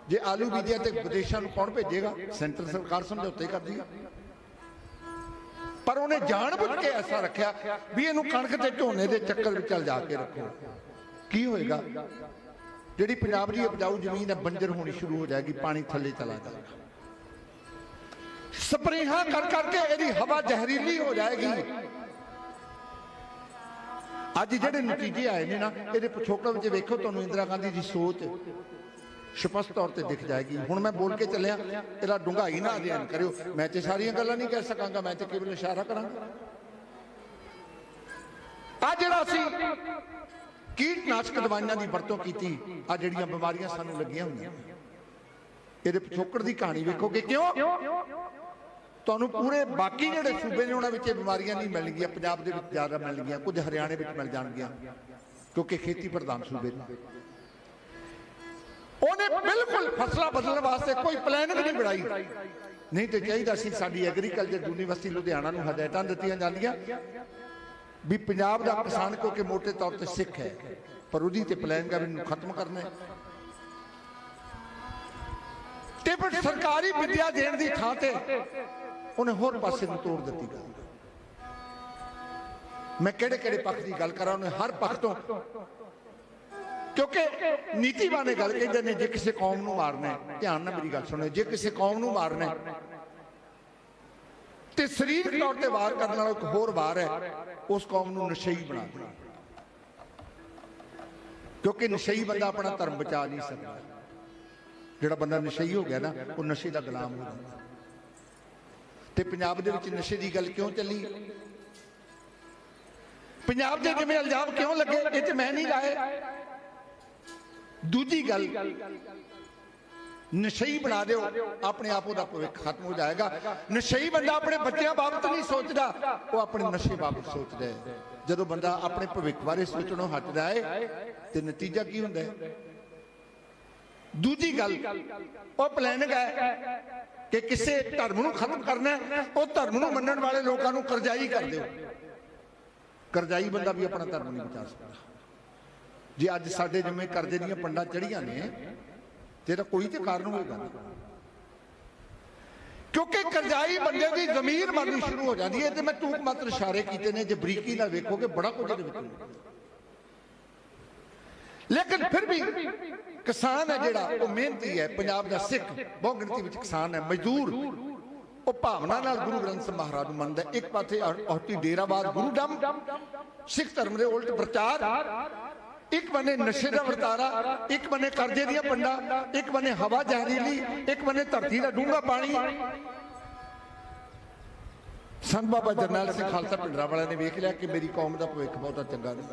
जे आलू बीजिया तो विदेशों में कौन भेजेगा? सेंटर सरकार समझौते करती है। पर उन्हें जानबूझ के ऐसा रखा भी इनू कणक ते झोने के चक्कर में चल जाके रखो, की होएगा? जिहड़ी पंजाब दी उपजाऊ जमीन है बंजर होनी शुरू हो जाएगी, पानी थले चला जाएगा, स्प्रेहां कर करके इहदी हवा जहरीली हो जाएगी। अज जिहड़े नतीजे आए ने ना, इहदे पिछोकड़ विच वेखो, तुहानूं इंदिरा गांधी की सोच स्पष्ट तौर पर दिख जाएगी। हुण मैं बोल के चलिया, इहदा डूंघाई ना अध्ययन करियो, मैं तो सारियां गल्लां नहीं कह सकांगा, मैं तो केवल इशारा करांगा। आ जिहड़ा असीं कीटनाशक दवाइयां दी वरतों कीती, आ जिहड़ियां बीमारियां सानूं लगियां होईयां, इहदे पिछोकड़ दी कहानी वेखोगे। क्यों? तुहानूं पूरे बाकी जिहड़े सूबे ने उहनां विच बीमारियां नहीं मिलणगीआं, पंजाब दे विच ज़्यादा मिलणगीआं, कुछ हरियाणे विच मिल जाणगीआं, क्योंकि खेती प्रधान सूबे ने। उन्हें बिल्कुल फसलां बदलने वास्ते कोई प्लैनिंग नहीं बनाई। नहीं तो चाहिए सी साडी एग्रीकल्चर यूनीवर्सिटी लुधियाना नूं हदायतां दित्तियां जांदियां भी पंजाब दा किसान क्योंकि मोटे तौर पर सिख है, पर उहदी ते प्लैनिंग है भी खत्म करना है। ते पर सरकारी विद्या देण दी थां ते उन्हें होर पासे नूं तोड़ दित्ती गल। मैं किहड़े पक्ष की गल करा, उन्हें हर पक्ष तो, क्योंकि नीतिवान गल कहते हैं जे किसी कौम नूं मारना है, ध्यान नाल मेरी गल सुनो, जे किसी कौम नूं मारना है ते शरीरक तौर पर वार करने वाला एक होर वार है, उस कौम नूं नशई बना दो, क्योंकि नशई बंदा अपना धर्म बचा नहीं सकता। जिहड़ा बंदा नशई हो गया ना, वो नशे का गुलाम हो जाता। ते पंजाब दे विच नशे की गल क्यों चली? पंजाब दे जिवें इल्जाम क्यों लगे? ये ते मैं नहीं लाए। दूजी गल, नशई बना दो, अपने आप का भविख खत्म हो जाएगा। नशई बंदा अपने बच्चों बाबत नहीं सोचता, वो अपने नशे बाबत सोचता है। जो बंदा अपने भविख बारे सोचणों हटदा है तो नतीजा की हुंदा है? दूजी गल, वो प्लैनिंग है कि किसी धर्म नूं खत्म करना है, वो धर्म नूं मनण वाले लोगों नूं करजाई कर दो। करजाई बंदा भी अपना धर्म नहीं बचा सकता। जे अज साडे जिम्मे करजे दीयां पंडां चढ़ियां ने, तेरा कोई तो कारण होगा, क्योंकि करजाई बंदे की जमीर मरनी शुरू हो जाती है। तो मैं टूक मात्र इशारे किए ने, जो बरीकी नाल वेखोगे बड़ा कुछ लेकिन फिर भी किसान है जिहड़ा वो मेहनती है, पंजाब दा सिख बहु गिणती विच किसान है, मजदूर, वो भावना नाल गुरु ग्रंथ साहिब महाराज नूं मनदा है। एक पासे औटी डेराबाद गुरुडम सिख धर्म दे उल्ट प्रचार, एक बने नशे का वरतारा, एक बने करजे दियां पंडां, एक बने हवा जहरीली, एक बने धरती का डूंगा पानी। संत बाबा जरनैल सिंह खालसा भिंडरांवाले ने वेख लिया कि मेरी कौम का भविख बहुता चंगा नहीं।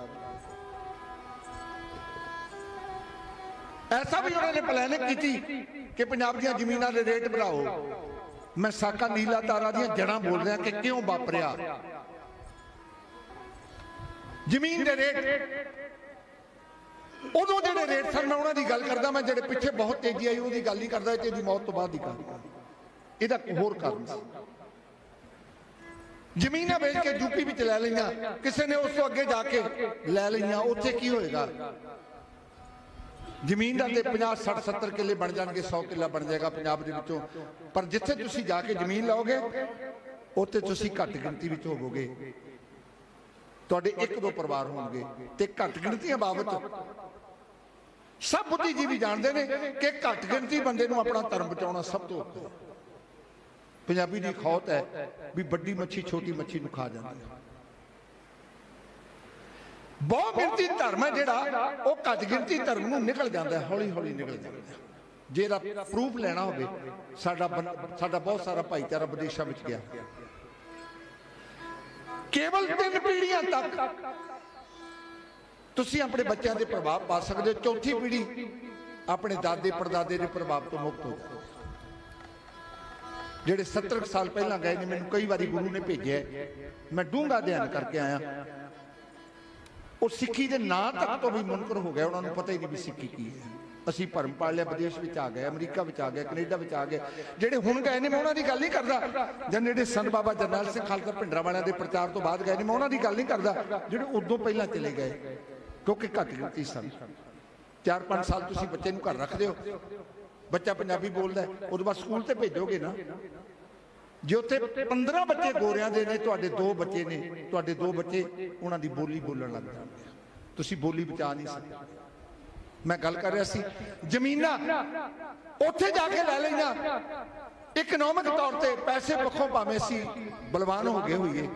ऐसा भी उन्होंने प्लैनिंग की कि पंजाब दी जमीनां दे रेट बढ़ाओ। मैं साका नीला तारा दी जड़ां बोल रहा कि क्यों वापरिया। जमीन दे रेट उदों जिहड़े रेट सन, मैं उन्हां दी गल करदा, मैं जिहड़े पिछे बहुत तेजी आई उहदी गल नहीं करदा, इहदी मौत तो बाद दी गल। इहदा होर कारण सी, जमीनां वेच के यूपी विच लै लईआं, किसी ने उस तो अगे जाके लै लईआं, उत्थे की होएगा? जमीन का तो 50, 60, 70 किले बन जाएंगे, 100 किला बन जाएगा पंजाब दे विचों, पर जिथे तुसी जाके जमीन लाओगे उत्थे तुसी घट गिणती विच होवोगे, तुहाडे 1-2 परिवार होणगे। ते घट गिणतियां बाबत सब बुद्धिजीवी जानते हैं कि घट गिणती बंदे नूं अपना धर्म बचाउणा सब तो औखा। पंजाबी दी खौत है भी बड़ी मच्छी छोटी मच्छी नूं खा जाती है। बहु गिणती धर्म है जिहड़ा वो घट गिणती धर्म नूं निकल जाता है, हौली हौली निकल जाता है। जेदा प्रूफ लेना होवे, साडा बहुत सारा भाईचारा विदेशों में गया, केवल 3 पीढ़ियां तक तुसी अपने बच्चों से प्रभाव पा सकते हो। चौथी पीढ़ी ਆਪਣੇ ਦਾਦੇ ਪੜਦਾਦੇ ਦੇ ਪ੍ਰਭਾਵ ਤੋਂ ਮੁਕਤ ਹੋ ਜਾਓ। ਜਿਹੜੇ 70 ਸਾਲ ਪਹਿਲਾਂ ਗਏ ਨੇ, ਮੈਨੂੰ ਕਈ ਵਾਰੀ ਗੁਰੂ ਨੇ ਭੇਜਿਆ, ਮੈਂ ਡੂੰਘਾ ਅਧਿਐਨ ਕਰਕੇ ਆਇਆ। ਉਹ ਸਿੱਖੀ ਦੇ ਨਾਂ ਤੱਕ ਤੋਂ ਵੀ ਮੁਨਕਰ ਹੋ ਗਿਆ, ਉਹਨਾਂ ਨੂੰ ਪਤਾ ਹੀ ਨਹੀਂ ਵੀ ਸਿੱਖੀ ਕੀ ਹੈ। ਅਸੀਂ ਭਰਮ ਪਾਲ ਲਿਆ, ਵਿਦੇਸ਼ ਵਿੱਚ ਆ ਗਏ, ਅਮਰੀਕਾ ਵਿੱਚ ਆ ਗਏ, ਕੈਨੇਡਾ ਵਿੱਚ ਆ ਗਏ। ਜਿਹੜੇ ਹੁਣ ਗਏ ਨੇ ਮੈਂ ਉਹਨਾਂ ਦੀ ਗੱਲ ਨਹੀਂ ਕਰਦਾ, ਜਾਂ ਜਿਹੜੇ ਸੰਤ ਬਾਬਾ ਜਰਨੈਲ ਸਿੰਘ ਖਾਲਸਾ ਭਿੰਡਰਾਂ ਵਾਲਿਆਂ ਦੇ ਪ੍ਰਚਾਰ ਤੋਂ ਬਾਅਦ ਗਏ ਨੇ, ਮੈਂ ਉਹਨਾਂ ਦੀ ਗੱਲ ਨਹੀਂ ਕਰਦਾ। ਜਿਹੜੇ ਉਦੋਂ ਪਹਿਲਾਂ ਚਲੇ ਗਏ, ਕਿਉਂਕਿ ਘੱਟ ਗਿਣਤੀ ਸਨ। 4-5 ਸਾਲ ਤੁਸੀਂ ਬੱਚੇ ਨੂੰ ਘਰ ਰੱਖਦੇ ਹੋ, ਬੱਚਾ ਪੰਜਾਬੀ ਬੋਲਦਾ, ਉਦੋਂ ਬਾਅਦ ਸਕੂਲ ਤੇ ਭੇਜੋਗੇ ਨਾ। ਜੇ ਉੱਥੇ 15 ਬੱਚੇ ਗੋਰਿਆਂ ਦੇ ਨੇ, ਤੁਹਾਡੇ 2 ਬੱਚੇ ਨੇ, ਤੁਹਾਡੇ 2 ਬੱਚੇ ਉਹਨਾਂ ਦੀ ਬੋਲੀ ਬੋਲਣ ਲੱਗ ਜਾਂਦੇ, ਤੁਸੀਂ ਬੋਲੀ ਬਚਾ ਨਹੀਂ ਸਕਦੇ। ਮੈਂ ਗੱਲ ਕਰ ਰਿਹਾ ਸੀ ਜ਼ਮੀਨਾਂ ਉੱਥੇ ਜਾ ਕੇ ਲੈ ਲਈਆਂ, ਇਕਨੋਮਿਕ ਤੌਰ ਤੇ ਪੈਸੇ ਪੱਖੋਂ ਭਾਵੇਂ ਅਸੀਂ ਬਲਵਾਨ ਹੋ ਗਏ ਹੋਈਏ,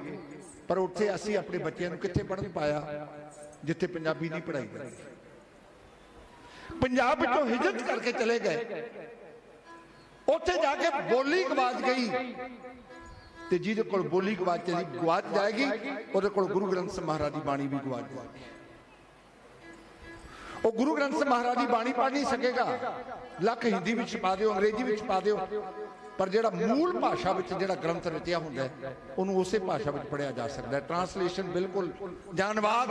ਪਰ ਉੱਥੇ ਅਸੀਂ ਆਪਣੇ ਬੱਚਿਆਂ ਨੂੰ ਕਿੱਥੇ ਪੜ੍ਹਨ ਪਾਇਆ ਜਿੱਥੇ ਪੰਜਾਬੀ ਨਹੀਂ ਪੜ੍ਹਾਈ ਜਾਂਦੀ। ਪੰਜਾਬ ਵਿੱਚੋਂ ਹਿਜਰਤ ਕਰਕੇ ਚਲੇ ਗਏ, ਉੱਥੇ ਜਾ ਕੇ ਬੋਲੀ ਗਵਾਚ ਗਈ, ਤੇ ਜਿਹਦੇ ਕੋਲ ਬੋਲੀ ਗਵਾਚ ਜਾਏਗੀ ਉਹਦੇ ਕੋਲ ਗੁਰੂ ਗ੍ਰੰਥ ਸਾਹਿਬ ਮਹਾਰਾਜ ਦੀ ਬਾਣੀ ਵੀ ਗਵਾਚ ਜਾਏਗੀ। ਉਹ ਗੁਰੂ ਗ੍ਰੰਥ ਸਾਹਿਬ ਮਹਾਰਾਜ ਦੀ ਬਾਣੀ ਪੜ੍ਹ ਨਹੀਂ ਸਕੇਗਾ। ਲੱਖ ਹਿੰਦੀ ਵਿੱਚ ਛਪਾ ਦਿਓ, ਅੰਗਰੇਜ਼ੀ ਵਿੱਚ ਛਪਾ ਦਿਓ, ਪਰ ਜਿਹੜਾ ਮੂਲ ਭਾਸ਼ਾ ਵਿੱਚ ਜਿਹੜਾ ਗ੍ਰੰਥ ਰਚਿਆ ਹੁੰਦਾ ਹੈ ਉਹਨੂੰ ਉਸੇ ਭਾਸ਼ਾ ਵਿੱਚ ਪੜ੍ਹਿਆ ਜਾ ਸਕਦਾ ਹੈ। ਟ੍ਰਾਂਸਲੇਸ਼ਨ ਬਿਲਕੁਲ ਜਾਂ ਅਨੁਵਾਦ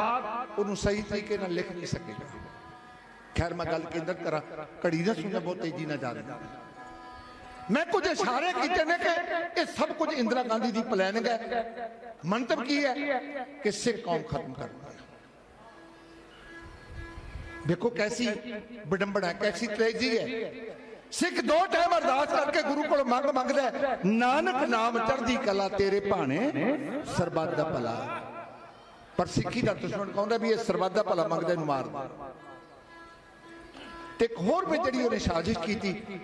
ਉਹਨੂੰ ਸਹੀ ਤਰੀਕੇ ਨਾਲ ਲਿਖ ਨਹੀਂ ਸਕੇਗਾ। ਖੈਰ ਮੈਂ ਗੱਲ ਕੇਂਦਰ ਕਰਾਂ, ਘੜੀ ਦਾ ਸੁਣਨਾ ਬਹੁਤ ਤੇਜ਼ੀ ਨਾਲ ਜਾ ਰਿਹਾ। ਮੈਂ ਕੁਝ ਇਸ਼ਾਰੇ ਕੀਤੇ ਨੇ ਕਿ ਇਹ ਸਭ ਕੁਝ ਇੰਦਰਾ ਗਾਂਧੀ ਦੀ ਪਲੈਨਿੰਗ ਹੈ। ਮੰਤਵ ਕੀ ਹੈ ਕਿ ਸਿੱਖ ਕੌਮ ਖਤਮ ਕਰਨਾ। ਦੇਖੋ ਕੈਸੀ ਵਿਡੰਬਣਾ, ਕੈਸੀ ਤ੍ਰੈਜਡੀ ਹੈ। ਸਿੱਖ 2 ਟਾਈਮ ਅਰਦਾਸ ਕਰਕੇ ਗੁਰੂ ਕੋਲ ਮੰਗਦਾ, ਨਾਨਕ ਨਾਮ ਚੜ੍ਹਦੀ ਕਲਾ ਤੇਰੇ ਭਾਣੇ ਸਰਬੱਤ ਦਾ ਭਲਾ। ਪਰ ਸਿੱਖੀ ਦਾ ਦੁਸ਼ਮਣ ਕਹਿੰਦਾ ਵੀ ਇਹ ਸਰਬੱਤ ਦਾ ਭਲਾ ਮੰਗਦਾ, ਇਹਨੂੰ ਮਾਰ ਦੇ। ਤੇ ਇੱਕ ਹੋਰ ਵੀ ਜਿਹੜੀ ਉਹਨੇ ਸਾਜ਼ਿਸ਼ ਕੀਤੀ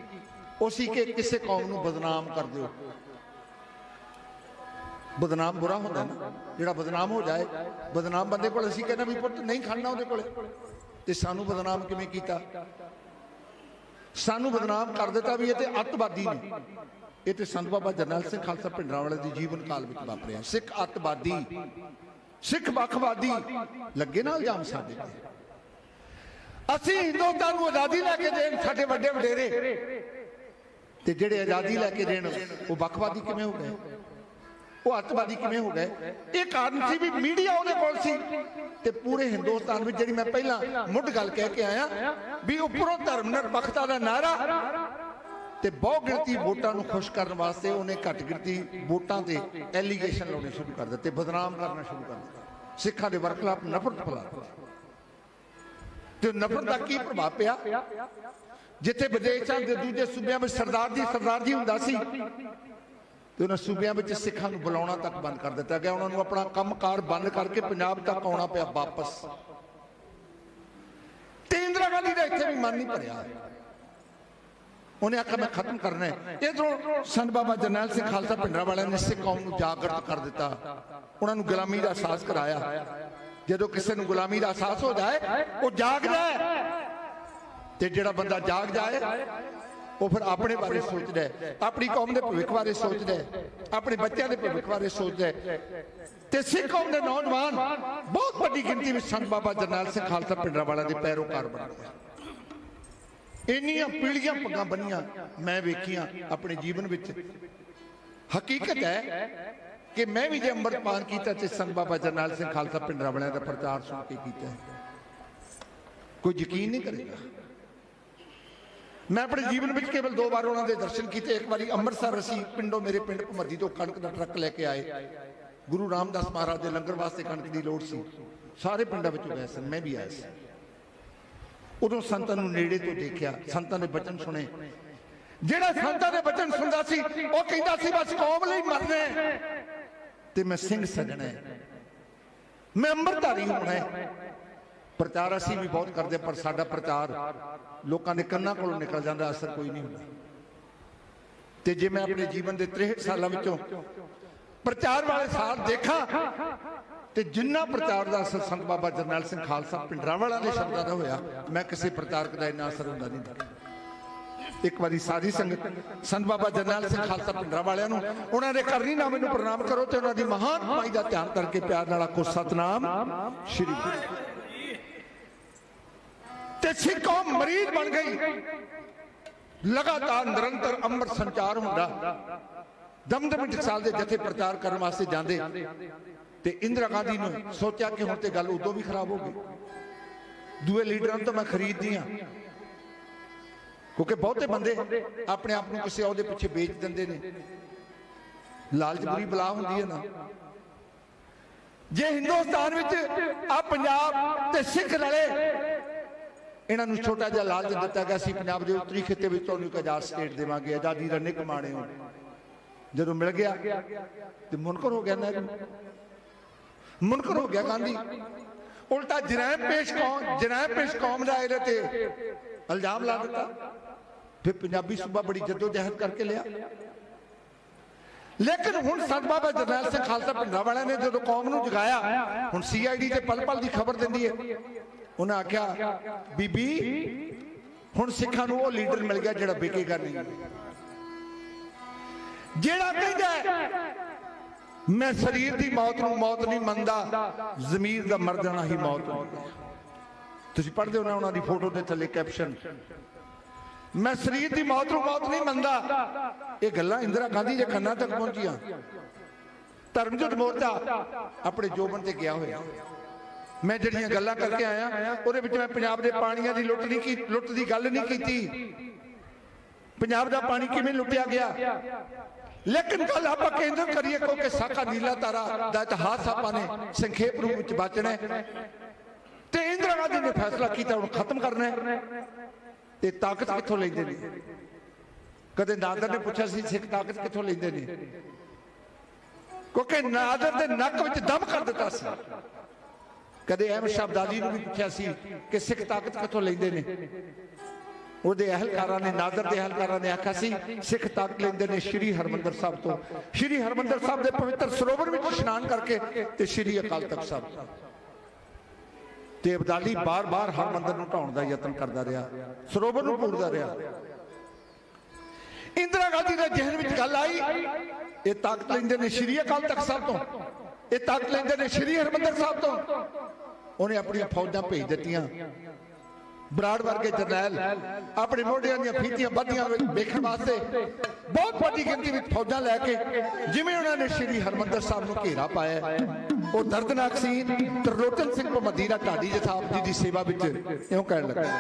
ਉਹ ਸੀ ਕਿ ਕਿਸੇ ਕੌਮ ਨੂੰ ਬਦਨਾਮ ਕਰ ਦਿਓ। ਬਦਨਾਮ ਬੁਰਾ ਹੁੰਦਾ ਨਾ, ਜਿਹੜਾ ਬਦਨਾਮ ਹੋ ਜਾਏ। ਬਦਨਾਮ ਬੰਦੇ ਕੋਲ ਅਸੀਂ ਕਹਿੰਦੇ ਵੀ ਪੁੱਤ ਨਹੀਂ ਖਾਣਾ ਉਹਦੇ ਕੋਲੇ, ਤੇ ਸਾਨੂੰ ਬਦਨਾਮ ਕਿਵੇਂ ਕੀਤਾ? ਸਾਨੂੰ ਬਦਨਾਮ ਕਰ ਦਿੱਤਾ ਵੀ ਇਹ ਤੇ ਅੱਤਵਾਦੀ ਨੇ। ਇਹ ਤੇ ਸੰਤ ਬਾਬਾ ਜਰਨੈਲ ਸਿੰਘ ਖਾਲਸਾ ਭਿੰਡਰਾਂ ਵਾਲੇ ਦੀ ਜੀਵਨ ਕਾਲ ਵਿੱਚ ਵਾਪਰਿਆ। ਸਿੱਖ ਅੱਤਵਾਦੀ, ਸਿੱਖ ਵੱਖਵਾਦੀ ਲੱਗੇ ਨਾ ਇਲਜ਼ਾਮ ਸਾਡੇ ਤੇ। ਅਸੀਂ ਹਿੰਦੁਸਤਾਨ ਨੂੰ ਆਜ਼ਾਦੀ ਲੈ ਕੇ ਦੇਣ ਸਾਡੇ ਵੱਡੇ ਵਡੇਰੇ, ਤੇ ਜਿਹੜੇ ਆਜ਼ਾਦੀ ਲੈ ਕੇ ਦੇਣ ਉਹ ਵੱਖਵਾਦੀ ਕਿਵੇਂ ਹੋ ਗਏ, ਉਹ ਅੱਤਵਾਦੀ ਕਿਵੇਂ ਹੋ ਗਏ? ਇਹ ਕਾਰਨ ਸੀ ਵੀ ਮੀਡੀਆ ਉਹਦੇ ਕੋਲ ਸੀ, ਤੇ ਪੂਰੇ ਹਿੰਦੁਸਤਾਨ ਵਿੱਚ ਜਿਹੜੀ ਮੈਂ ਪਹਿਲਾਂ ਮੁੱਢ ਗੱਲ ਕਹਿ ਕੇ ਆਇਆ ਵੀ ਉੱਪਰੋਂ ਧਰਮ ਨਿਰਪੱਖਤਾ ਦਾ ਨਾਰਾ ਤੇ ਬਹੁ ਗਿਣਤੀ ਵੋਟਾਂ ਨੂੰ ਖੁਸ਼ ਕਰਨ ਵਾਸਤੇ ਉਹਨੇ ਘੱਟ ਗਿਣਤੀ ਵੋਟਾਂ ਤੇ ਐਲੀਗੇਸ਼ਨ ਲਾਉਣੇ ਸ਼ੁਰੂ ਕਰ ਦਿੱਤੇ, ਬਦਨਾਮ ਕਰਨਾ ਸ਼ੁਰੂ ਕਰ ਦਿੱਤਾ। ਸਿੱਖਾਂ ਦੇ ਵਰਖਲਾਫ ਨਫ਼ਰਤ ਫੈਲਾ ਤੇ ਨਫ਼ਰਤ ਦਾ ਕੀ ਪ੍ਰਭਾਵ ਪਿਆ? ਜਿੱਥੇ ਵਿਦੇਸ਼ਾਂ ਦੇ ਦੂਜੇ ਸੂਬਿਆਂ ਵਿੱਚ ਸਰਦਾਰ ਜੀ ਹੁੰਦਾ ਸੀ, ਤੇ ਉਹਨਾਂ ਸੂਬਿਆਂ ਵਿੱਚ ਸਿੱਖਾਂ ਨੂੰ ਬੁਲਾਉਣਾ ਤੱਕ ਬੰਦ ਕਰ ਦਿੱਤਾ ਗਿਆ। ਉਹਨਾਂ ਨੂੰ ਆਪਣਾ ਕੰਮਕਾਰ ਬੰਦ ਕਰਕੇ ਪੰਜਾਬ ਤੱਕ ਆਉਣਾ ਪਿਆ ਵਾਪਸ। ਤੇ ਇੰਦਰਾ ਗਾਂਧੀ ਦਾ ਇੱਥੇ ਵੀ ਮਨ ਨਹੀਂ ਭਰਿਆ। ਉਹਨੇ ਆਖਿਆ ਮੈਂ ਖਤਮ ਕਰਨਾ ਹੈ। ਇਧਰੋਂ ਸੰਤ ਬਾਬਾ ਜਰਨੈਲ ਸਿੰਘ ਖਾਲਸਾ ਭਿੰਡਰਾਂ ਵਾਲਿਆਂ ਨੇ ਸਿੱਖ ਕੌਮ ਨੂੰ ਜਾਗਰਤ ਕਰ ਦਿੱਤਾ, ਉਹਨਾਂ ਨੂੰ ਗੁਲਾਮੀ ਦਾ ਅਹਿਸਾਸ ਕਰਾਇਆ। ਜਦੋਂ ਕਿਸੇ ਨੂੰ ਗੁਲਾਮੀ ਦਾ ਅਹਿਸਾਸ ਹੋ ਜਾਏ ਉਹ ਜਾਗਦਾ ਹੈ, ਤੇ ਜਿਹੜਾ ਬੰਦਾ ਜਾਗ ਜਾਏ ਉਹ ਫਿਰ ਆਪਣੇ ਬਾਰੇ ਸੋਚਦਾ ਹੈ, ਆਪਣੀ ਕੌਮ ਦੇ ਭਵਿੱਖ ਬਾਰੇ ਸੋਚਦਾ ਹੈ, ਆਪਣੇ ਬੱਚਿਆਂ ਦੇ ਭਵਿੱਖ ਬਾਰੇ ਸੋਚਦਾ ਹੈ। ਤੇ ਸਿੱਖ ਕੌਮ ਦੇ ਨੌਜਵਾਨ ਬਹੁਤ ਵੱਡੀ ਗਿਣਤੀ ਵਿੱਚ ਸੰਤ ਬਾਬਾ ਜਰਨੈਲ ਸਿੰਘ ਖਾਲਸਾ ਭਿੰਡਰਾਂ ਵਾਲਿਆਂ ਦੇ ਪੈਰੋਕਾਰ ਬਣ ਗਏ। ਇੰਨੀਆਂ ਪੀੜ੍ਹੀਆਂ ਪੱਗਾਂ ਬੰਨੀਆਂ ਮੈਂ ਵੇਖੀਆਂ ਆਪਣੇ ਜੀਵਨ ਵਿੱਚ। ਹਕੀਕਤ ਹੈ ਕਿ ਮੈਂ ਵੀ ਜੇ ਅੰਮ੍ਰਿਤਪਾਨ ਕੀਤਾ ਤੇ ਸੰਤ ਬਾਬਾ ਜਰਨੈਲ ਸਿੰਘ ਖਾਲਸਾ ਭਿੰਡਰਾਂ ਵਾਲਿਆਂ ਦਾ ਪ੍ਰਚਾਰ ਸੁਣ ਕੇ ਕੀਤਾ, ਕੋਈ ਯਕੀਨ ਨਹੀਂ ਕਰੇਗਾ। ਮੈਂ ਆਪਣੇ ਜੀਵਨ ਵਿੱਚ ਕੇਵਲ 2 ਵਾਰ ਉਹਨਾਂ ਦੇ ਦਰਸ਼ਨ ਕੀਤੇ। ਇੱਕ ਵਾਰੀ ਅੰਮ੍ਰਿਤਸਰ ਅਸੀਂ ਪਿੰਡੋਂ, ਮੇਰੇ ਪਿੰਡ ਭਮੱਦੀ ਤੋਂ ਕਣਕ ਦਾ ਟਰੱਕ ਲੈ ਕੇ ਆਏ। ਗੁਰੂ ਰਾਮਦਾਸ ਮਹਾਰਾਜ ਦੇ ਲੰਗਰ ਵਾਸਤੇ ਕਣਕ ਦੀ ਲੋੜ ਸੀ, ਸਾਰੇ ਪਿੰਡਾਂ ਵਿੱਚੋਂ ਗਏ ਸਨ, ਮੈਂ ਵੀ ਆਇਆ ਸੀ। ਉਦੋਂ ਸੰਤਾਂ ਨੂੰ ਨੇੜੇ ਤੋਂ ਦੇਖਿਆ, ਸੰਤਾਂ ਦੇ ਬਚਨ ਸੁਣੇ। ਜਿਹੜਾ ਸੰਤਾਂ ਦੇ ਬਚਨ ਸੁਣਦਾ ਸੀ ਉਹ ਕਹਿੰਦਾ ਸੀ ਬਸ ਕੌਮ ਲਈ ਮਰਨਾ ਤੇ ਮੈਂ ਸਿੰਘ ਸਜਣਾ, ਮੈਂ ਅੰਮ੍ਰਿਤਧਾਰੀ ਹੋਣਾ ਹੈ। ਪ੍ਰਚਾਰ ਅਸੀਂ ਵੀ ਬਹੁਤ ਕਰਦੇ, ਪਰ ਸਾਡਾ ਪ੍ਰਚਾਰ ਲੋਕਾਂ ਦੇ ਕੰਨਾਂ ਕੋਲੋਂ ਨਿਕਲ ਜਾਂਦਾ, ਅਸਰ ਕੋਈ ਨਹੀਂ ਹੁੰਦਾ। ਤੇ ਜੇ ਮੈਂ ਆਪਣੇ ਜੀਵਨ ਦੇ 63 ਸਾਲਾਂ ਵਿੱਚੋਂ ਪ੍ਰਚਾਰ ਵਾਲੇ ਸਾਲ ਦੇਖਾਂ ਤੇ ਜਿੰਨਾ ਪ੍ਰਚਾਰ ਦਾ ਅਸਰ ਸੰਤ ਬਾਬਾ ਜਰਨੈਲ ਸਿੰਘ ਖਾਲਸਾ ਭਿੰਡਰਾਂ ਵਾਲਿਆਂ ਦੇ ਸ਼ਬਦਾਂ ਦਾ ਹੋਇਆ, ਮੈਂ ਕਿਸੇ ਪ੍ਰਚਾਰਕ ਦਾ ਇੰਨਾ ਅਸਰ ਹੁੰਦਾ ਨਹੀਂ ਦੇਖਿਆ। ਇੱਕ ਵਾਰੀ ਸਾਰੀ ਸੰਗਤ ਸੰਤ ਬਾਬਾ ਜਰਨੈਲ ਸਿੰਘ ਖਾਲਸਾ ਭਿੰਡਰਾਂ ਵਾਲਿਆਂ ਨੂੰ ਉਹਨਾਂ ਦੇ ਕਰਨੀ ਨਾ ਮੈਨੂੰ ਪ੍ਰਣਾਮ ਕਰੋ ਤੇ ਉਹਨਾਂ ਦੀ ਮਹਾਨ ਕਮਾਈ ਦਾ ਧਿਆਨ ਕਰਕੇ ਪਿਆਰ ਨਾਲ ਆਖੋ ਸਤਨਾਮ ਸ਼੍ਰੀ ਗੁਰੂ। ਤੇ सिख कौम मरीज बन गई। लगातार निरंतर अमृत संचार होंदा, दमदमी टकसाल के जथे प्रचार करने वास्ते जाते ते इंदिरा गांधी ने सोचा कि हुण ते गल उदों भी खराब हो गई। दूए लीडरां तो मैं खरीददी हां, क्योंकि बहुते बंदे अपने आप को किसी ओहदे पिछे बेच दिंदे ने। लालच बुरी बला हुंदी है ना। जे हिंदुस्तान विच आ पंजाब ते सिख रले, इन्हां नूं छोटा जिहा लालच दिता गया सी, पंजाब के उत्तरी खिते में तुहानूं एक आजाद स्टेट देवांगे, आजादी का निक माणे हो। जदों मिल गया तो मुनकर हो गया नेहरू, मुनकर हो गया गांधी। उल्टा जरैब पेश कौम का इहदे ते इल्जाम ला दिता। फिर पंजाबी सूबा बड़ी जद्दोजहद करके लिया। लेकिन हुण संत बाबा जरनैल सिंह खालसा भिंडरांवाले ने जो कौम नूं जगाया, हुण CID ते पल पल की खबर दिंदी है। उन्हें आख्या बीबी हुण सिखां नूं वो लीडर मिल गया जिहड़ा बेकेगा नहीं, जिहड़ा कहदा मैं शरीर की मौत नूं मौत नहीं मनदा, जमीर का मर जाना ही मौत। तुसीं पढ़दे हो ना उन्हां दी फोटो दे थल्ले कैप्शन, मैं शरीर की मौत नूं मौत नहीं मनदा। ये गल्लां इंदिरा गांधी के खन्ना तक पहुंचियां। धर्मयुद्ध मोर्चा अपने जोबन ते गया होया। मैं जिहड़ियां गल्लां करके आया उहदे विच मैं पंजाब दे पाणीआं दी लुੱਟ दी गल नहीं कीती, पंजाब दा पानी किवें लुੱਟਿਆ गया। लेकिन गल आप केंद्र करिए क्योंकि साका नीला तारा का इतिहास आपने संखेप रूप में बचना है। तो इंदिरा गांधी ने फैसला किया हुण खत्म करना है। ते ताकत कित्थों लैंदे ने? कदे नादर ने पूछा सी सिख ताकत कित्थों लैंदे ने? क्योंकि नादर दे नक विच दम कर दिता सी। कदे अहमद शाह अब्दाली ने भी पूछा सी कि सिख ताकत कित्थों लैंदे ने? ਉਹਦੇ ਅਹਿਲਕਾਰਾਂ ਨੇ, ਨਾਦਰ ਦੇ ਅਹਿਲਕਾਰਾਂ ਨੇ ਆਖਿਆ ਸੀ ਸਿੱਖ ਤਾਕਤ ਲੈਂਦੇ ਨੇ ਸ਼੍ਰੀ ਹਰਮੰਦਰ ਸਾਹਿਬ ਤੋਂ। ਸ਼੍ਰੀ ਹਰਮੰਦਰ ਸਾਹਿਬ ਦੇ ਪਵਿੱਤਰ ਸਰੋਵਰ ਵਿੱਚ ਇਸ਼ਨਾਨ ਕਰਕੇ ਤੇ ਸ਼੍ਰੀ ਅਕਾਲ ਤਖਤ ਸਾਹਿਬ ਤੇ ਅਬਦਾਲੀ ਬਾਰ-ਬਾਰ ਹਰਮੰਦਰ ਨੂੰ ਢਾਉਣ ਦਾ ਯਤਨ ਕਰਦਾ ਰਿਹਾ, ਸਰੋਵਰ ਨੂੰ ਪੂਰਦਾ ਰਿਹਾ। ਇੰਦਰਾ ਗਾਂਧੀ ਦੇ ਜ਼ਿਹਨ ਵਿੱਚ ਗੱਲ ਆਈ ਇਹ ਤਾਕਤ ਲੈਂਦੇ ਨੇ ਸ਼੍ਰੀ ਅਕਾਲ ਤਖਤ ਸਾਹਿਬ ਤੋਂ, ਇਹ ਤਾਕਤ ਲੈਂਦੇ ਨੇ ਸ਼੍ਰੀ ਹਰਮੰਦਰ ਸਾਹਿਬ ਤੋਂ। ਉਹਨੇ ਆਪਣੀਆਂ ਫੌਜਾਂ ਭੇਜ ਦਿੱਤੀਆਂ। बराड़ वर्गे जरनैल अपने मोढियां दी फीतियां बधियां वेखण वास्ते बहुत बड़ी गिनती में फौजां लैके जिवें उन्होंने श्री हरमंदर साहब नूं घेरा पाया। वो दर्दनाक सीन त्रिलोचन सिंह मदीना ढाडी जी साहब जी की सेवा विच इउं कहण लगा।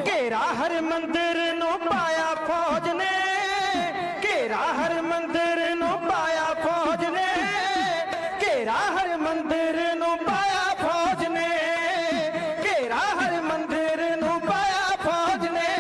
घेरा हर मंदिर नो पाया फौज ने, घेरा हर मंदिर नो पाया फौज ने, घेरा हर मंदिर नो पाया फौज ने, घेरा हर मंदिर नो पाया फौज ने।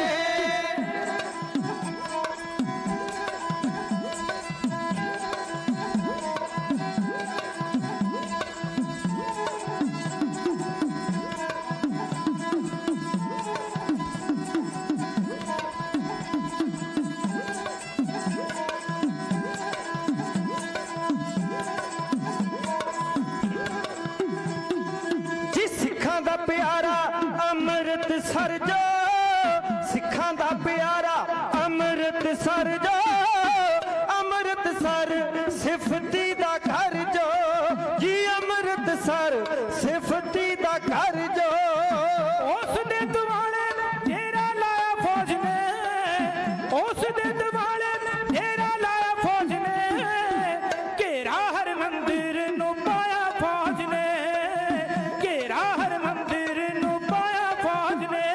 प्यारा अमृत सर जो, सिखां दा प्यारा अमृत सर जो, अमृत सर सिफती दा घर जो जी, अमृत सर सिफती दा घर जो। उस दे दुआले घेरा लाया फौज ने, उस दे दुआले घेरा लाया फौज ने, घेरा हर मंदिर नु पाया फौज ने, घेरा हर मंदिर नु पाया फौज ने।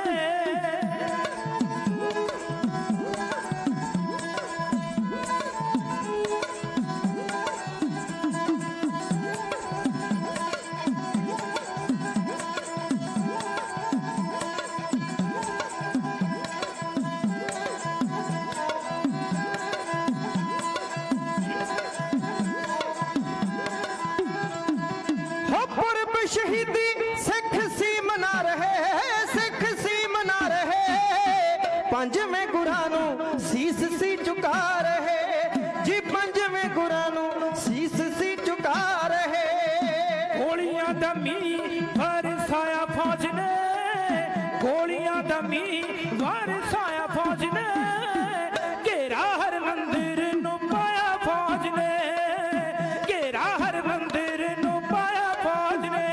पंजवें गुरां नूं सीस सी चुका रहे जी, पंजवें गुरां नूं सीस सी चुका रहे। गोलियां दा मींह बरसाया फौज ने, गोलियां दा मींह बरसाया फौज ने, घेरा हर मंदिर नू पाया फौज ने, घेरा हर मंदिर नू पाया फौज ने।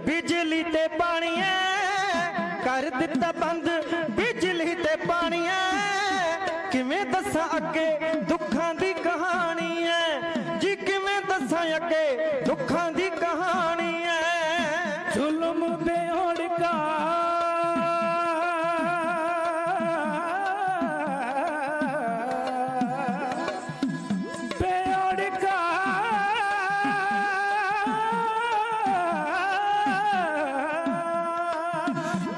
बिजली ते पानी कर दिता बंद, बिजली ते पानी किवें दसां अगे दुखां दी कहानी है जी, किवें दसां अगे दुखां दी कहानी है। जुल्म बेहोड़ का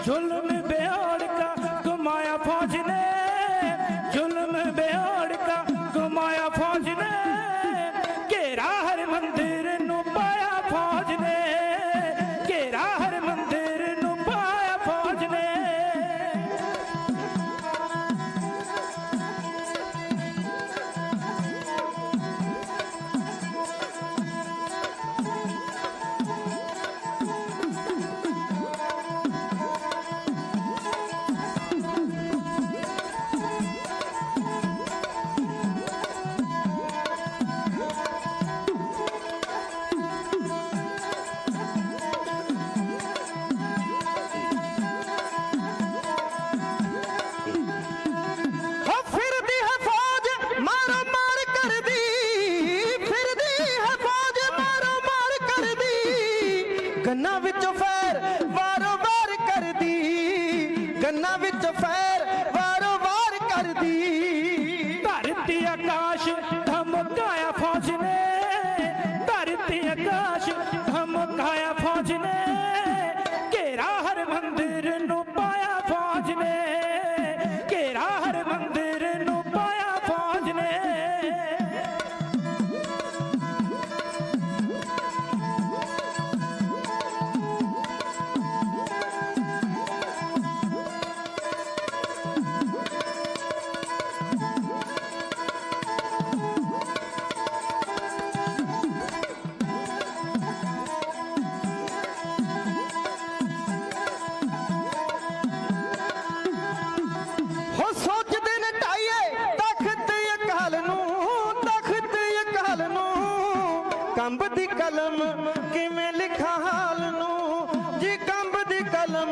जुल्म बेहोड़ का घुमाया फौज ने, जुल्म बेहोड़ का घुमाया फौज ने, घेरा हर मंदिर नू पाया फौज ने, घेरा हर मंदिर नू पाया फौज ने। गन्ना विचों फैर वारो वार कर दी, गन्ना विचों फैर वारो वार कर दी। धरती आकाश धमकाया फौज ने, धरती आकाश धमकाया फौज ने, घेरा हर मंदिर नू पाया फौज ने, घेरा हर मंदिर नू पाया फौज ने। कंब दी कलम किवें लिखा हाल नू जी, कंब दी कलम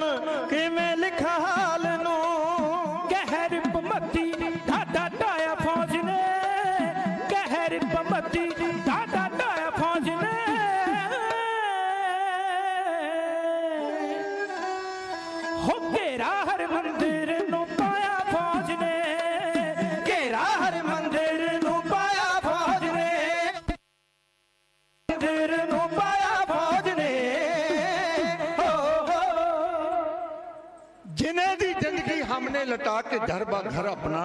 किवें लिखा हाल नू। कहर पमती ढाडा ढाया फौज ने, कहर पमती ढाडा ढाया फौज ने, हो घेरा हर मंदिर नू पाया फौज ने, घेरा हर मंदिर नू पाया फौज ने, मंदिर नू पाया फौज ने। जिन्हें दी जिंदगी हमने लटा के घर बा घर अपना,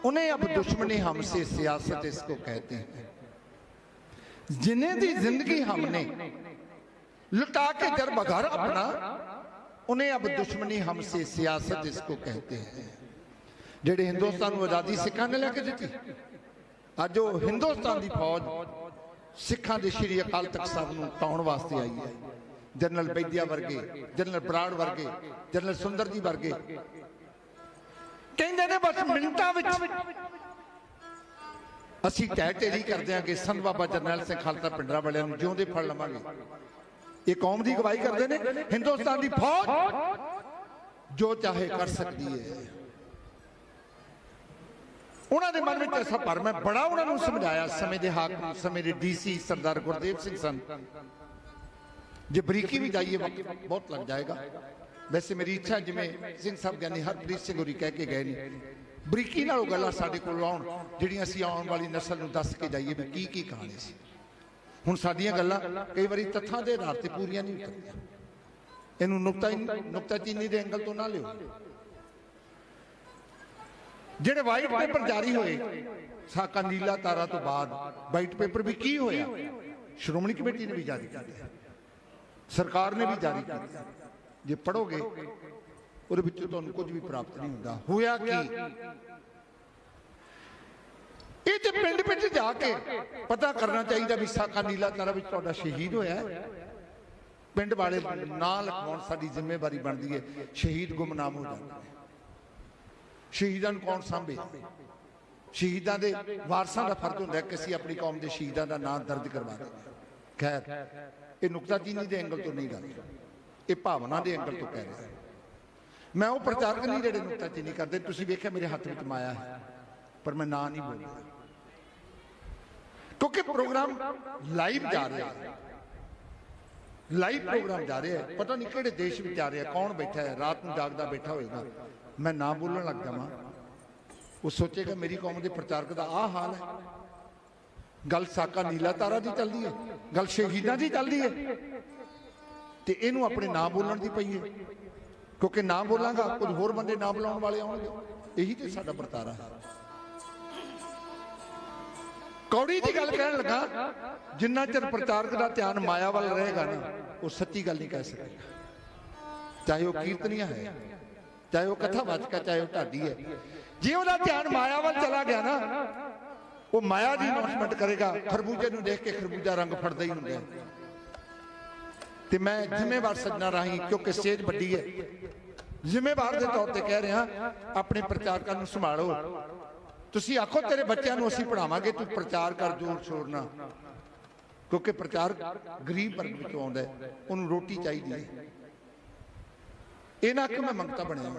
उन्हें अब दुश्मनी हमसे सियासत इसको कहते हैं। जिन्हें दी जिंदगी हमने लुटा के घर बा घर अपना, उन्हें अब दुश्मनी हमसे सियासत इसको कहते हैं। जेड़े हिंदुस्तान को आजादी सिखा ने लेके दी, अज वो हिंदुस्तान की फौज सिखा के श्री अकाल तख्त साहब को टाउन वास्ते आई है। जनरल बैदिया वर्गे, जनरल बराड़ वर्गे, जनरल सुंदर जी वर्गे कहते ने बस मिनटा असी तय ढेरी कर देंगे संत बाबा जरनैल सिंह खालसा पिंडरा वाले जिउंदे फड़ लवांगे। ये कौम की गवाही करते हैं। हिंदुस्तान की फौज जो चाहे कर सकती है। ਉਹਨਾਂ ਦੇ ਮਨ ਵਿੱਚ ਐਸਾ ਭਰਮ ਹੈ। ਬੜਾ ਉਹਨਾਂ ਨੂੰ ਸਮਝਾਇਆ, ਸਮੇਂ ਦੇ ਹਾਕਮ, ਸਮੇਂ ਦੇ ਡੀਸੀ ਸਰਦਾਰ ਗੁਰਦੇਵ ਸਿੰਘ ਸਨ। ਜੇ ਬਰੀਕੀ ਵੀ ਜਾਈਏ ਵਕਤ ਬਹੁਤ ਲੱਗ ਜਾਏਗਾ। ਵੈਸੇ ਮੇਰੀ ਇੱਛਾ, ਜਿਵੇਂ ਸਿੰਘ ਸਾਹਿਬ ਗਿਆਨੀ ਹਰਪ੍ਰੀਤ ਸਿੰਘ ਹੋਰੀ ਕਹਿ ਕੇ ਗਏ ਨੇ, ਬਰੀਕੀ ਨਾਲ ਉਹ ਗੱਲਾਂ ਸਾਡੇ ਕੋਲ ਆਉਣ ਜਿਹੜੀਆਂ ਅਸੀਂ ਆਉਣ ਵਾਲੀ ਨਸਲ ਨੂੰ ਦੱਸ ਕੇ ਜਾਈਏ ਵੀ ਕੀ ਕੀ ਕਹਾਣੀ ਸੀ। ਹੁਣ ਸਾਡੀਆਂ ਗੱਲਾਂ ਕਈ ਵਾਰੀ ਤੱਥਾਂ ਦੇ ਆਧਾਰ ਤੇ ਪੂਰੀਆਂ ਨਹੀਂ ਉਤਰਦੀਆਂ। ਇਹਨੂੰ ਨੁਕਤਾਚੀਨੀ ਦੇ ਐਂਗਲ ਤੋਂ ਨਾ ਲਿਓ। ਜਿਹੜੇ ਵਾਈਟ ਪੇਪਰ ਜਾਰੀ ਹੋਏ ਸਾਕਾ ਨੀਲਾ ਤਾਰਾ ਤੋਂ ਬਾਅਦ, ਵਾਈਟ ਪੇਪਰ ਵੀ ਕੀ ਹੋਇਆ? ਸ਼੍ਰੋਮਣੀ ਕਮੇਟੀ ਨੇ ਵੀ ਜਾਰੀ ਕੀਤਾ, ਸਰਕਾਰ ਨੇ ਵੀ ਜਾਰੀ ਕੀਤਾ। ਜੇ ਪੜੋਗੇ ਉਹਦੇ ਵਿੱਚੋਂ ਤੁਹਾਨੂੰ ਕੁਝ ਵੀ ਪ੍ਰਾਪਤ ਨਹੀਂ ਹੁੰਦਾ। ਹੋਇਆ ਕੀ? ਇਹ ਤੇ ਪਿੰਡ ਵਿੱਚ ਜਾ ਕੇ ਪਤਾ ਕਰਨਾ ਚਾਹੀਦਾ ਵੀ ਸਾਕਾ ਨੀਲਾ ਤਾਰਾ ਵਿੱਚ ਤੁਹਾਡਾ ਸ਼ਹੀਦ ਹੋਇਆ। ਪਿੰਡ ਵਾਲੇ ਨਾਂ ਲਿਖਵਾਉਣ ਸਾਡੀ ਜ਼ਿੰਮੇਵਾਰੀ ਬਣਦੀ ਹੈ। ਸ਼ਹੀਦ ਗੁੰਮਨਾਮ ਹੋ ਜਾਂਦੇ ਨੇ। ਸ਼ਹੀਦਾਂ ਨੂੰ ਕੌਣ ਸਾਂਭੇ? ਸ਼ਹੀਦਾਂ ਦੇ ਵਾਰਸਾਂ ਦਾ ਫਰਜ਼ ਹੁੰਦਾ ਕਿ ਅਸੀਂ ਆਪਣੀ ਕੌਮ ਦੇ ਸ਼ਹੀਦਾਂ ਦਾ ਨਾਂ ਦਰਜ ਕਰਵਾ ਦੇਈਏ। ਖੈਰ, ਇਹ ਨੁਕਤਾਚੀਨੀ ਦੇ ਐਂਗਲ ਤੋਂ ਨਹੀਂ ਗੱਲ, ਇਹ ਭਾਵਨਾ ਦੇ ਐਂਗਲ ਤੋਂ ਕਹਿ ਰਿਹਾ। ਮੈਂ ਉਹ ਪ੍ਰਚਾਰਕ ਨਹੀਂ ਜਿਹੜੇ ਨੁਕਤਾਚੀਨੀ ਕਰਦੇ। ਤੁਸੀਂ ਵੇਖਿਆ ਮੇਰੇ ਹੱਥ ਵਿੱਚ ਮਾਇਆ ਹੈ, ਪਰ ਮੈਂ ਨਾਂ ਨਹੀਂ ਬੋਲਦਾ ਕਿਉਂਕਿ ਪ੍ਰੋਗਰਾਮ ਲਾਈਵ ਜਾ ਰਿਹਾ ਹੈ। ਲਾਈਵ ਪ੍ਰੋਗਰਾਮ ਜਾ ਰਿਹਾ ਹੈ। ਪਤਾ ਨਹੀਂ ਕਿਹੜੇ ਦੇਸ਼ ਵਿੱਚ ਜਾ ਰਿਹਾ, ਕੌਣ ਬੈਠਾ ਹੈ, ਰਾਤ ਨੂੰ ਜਾਗਦਾ ਬੈਠਾ ਹੋਏਗਾ। ਮੈਂ ਨਾ ਬੋਲਣ ਲੱਗ ਜਾਵਾਂ, ਉਹ ਸੋਚੇਗਾ ਮੇਰੀ ਕੌਮ ਦੇ ਪ੍ਰਚਾਰਕ ਦਾ ਆਹ ਹਾਲ ਹੈ। ਗੱਲ ਸਾਕਾ ਨੀਲਾ ਤਾਰਾ ਦੀ ਚੱਲਦੀ ਹੈ, ਗੱਲ ਸ਼ਹੀਦਾਂ ਦੀ ਚੱਲਦੀ ਹੈ, ਤੇ ਇਹਨੂੰ ਆਪਣੇ ਨਾਂ ਬੋਲਣ ਦੀ ਪਈ ਹੈ। ਕਿਉਂਕਿ ਨਾ ਬੋਲਾਂਗਾ ਕੁਝ ਹੋਰ ਬੰਦੇ ਨਾ ਬੁਲਾਉਣ ਵਾਲੇ ਆਉਣਗੇ। ਇਹੀ ਤੇ ਸਾਡਾ ਵਰਤਾਰਾ ਹੈ। ਕੌੜੀ ਦੀ ਗੱਲ ਕਹਿਣ ਲੱਗਾ, ਜਿੰਨਾ ਚਿਰ ਪ੍ਰਚਾਰਕ ਦਾ ਧਿਆਨ ਮਾਇਆ ਵੱਲ ਰਹੇਗਾ ਨਾ, ਉਹ ਸੱਚੀ ਗੱਲ ਨਹੀਂ ਕਹਿ ਸਕੇਗਾ। ਚਾਹੇ ਉਹ ਕੀਰਤਨੀਆ ਹੈ, ਚਾਹੇ ਉਹ ਕਥਾਵਾਚਕ ਹੈ, ਚਾਹੇ ਉਹ ਢਾਡੀ ਹੈ। ਜੇ ਉਹਦਾ ਧਿਆਨ ਮਾਇਆ ਵੱਲ ਚਲਾ ਗਿਆ ਨਾ, ਉਹ ਮਾਇਆ ਦੀ ਅਨਾਉਂਸਮੈਂਟ ਕਰੇਗਾ। ਖਰਬੂਜੇ ਨੂੰ ਦੇਖ ਕੇ ਖਰਬੂਜਾ ਰੰਗ ਫੜਦਾ ਹੀ ਹੁੰਦਾ। ਤੇ ਮੈਂ ਜ਼ਿੰਮੇਵਾਰ ਸੱਜਣਾ ਰਾਹੀਂ, ਕਿਉਂਕਿ ਸਟੇਜ ਵੱਡੀ ਹੈ, ਜ਼ਿੰਮੇਵਾਰ ਦੇ ਤੌਰ ਤੇ ਕਹਿ ਰਿਹਾ, ਆਪਣੇ ਪ੍ਰਚਾਰਕਾਂ ਨੂੰ ਸੰਭਾਲੋ। ਤੁਸੀਂ ਆਖੋ ਤੇਰੇ ਬੱਚਿਆਂ ਨੂੰ ਅਸੀਂ ਪੜਾਵਾਂਗੇ, ਤੂੰ ਪ੍ਰਚਾਰ ਕਰ ਜ਼ੋਰ ਸ਼ੋਰ ਨਾਲ, ਕਿਉਂਕਿ ਪ੍ਰਚਾਰ ਗਰੀਬ ਵਰਗ ਵਿੱਚੋਂ ਆਉਂਦਾ, ਉਹਨੂੰ ਰੋਟੀ ਚਾਹੀਦੀ ਹੈ। ਇਹ ਨਾ ਕਿ ਮੈਂ ਮੰਗਤਾ ਬਣਿਆ।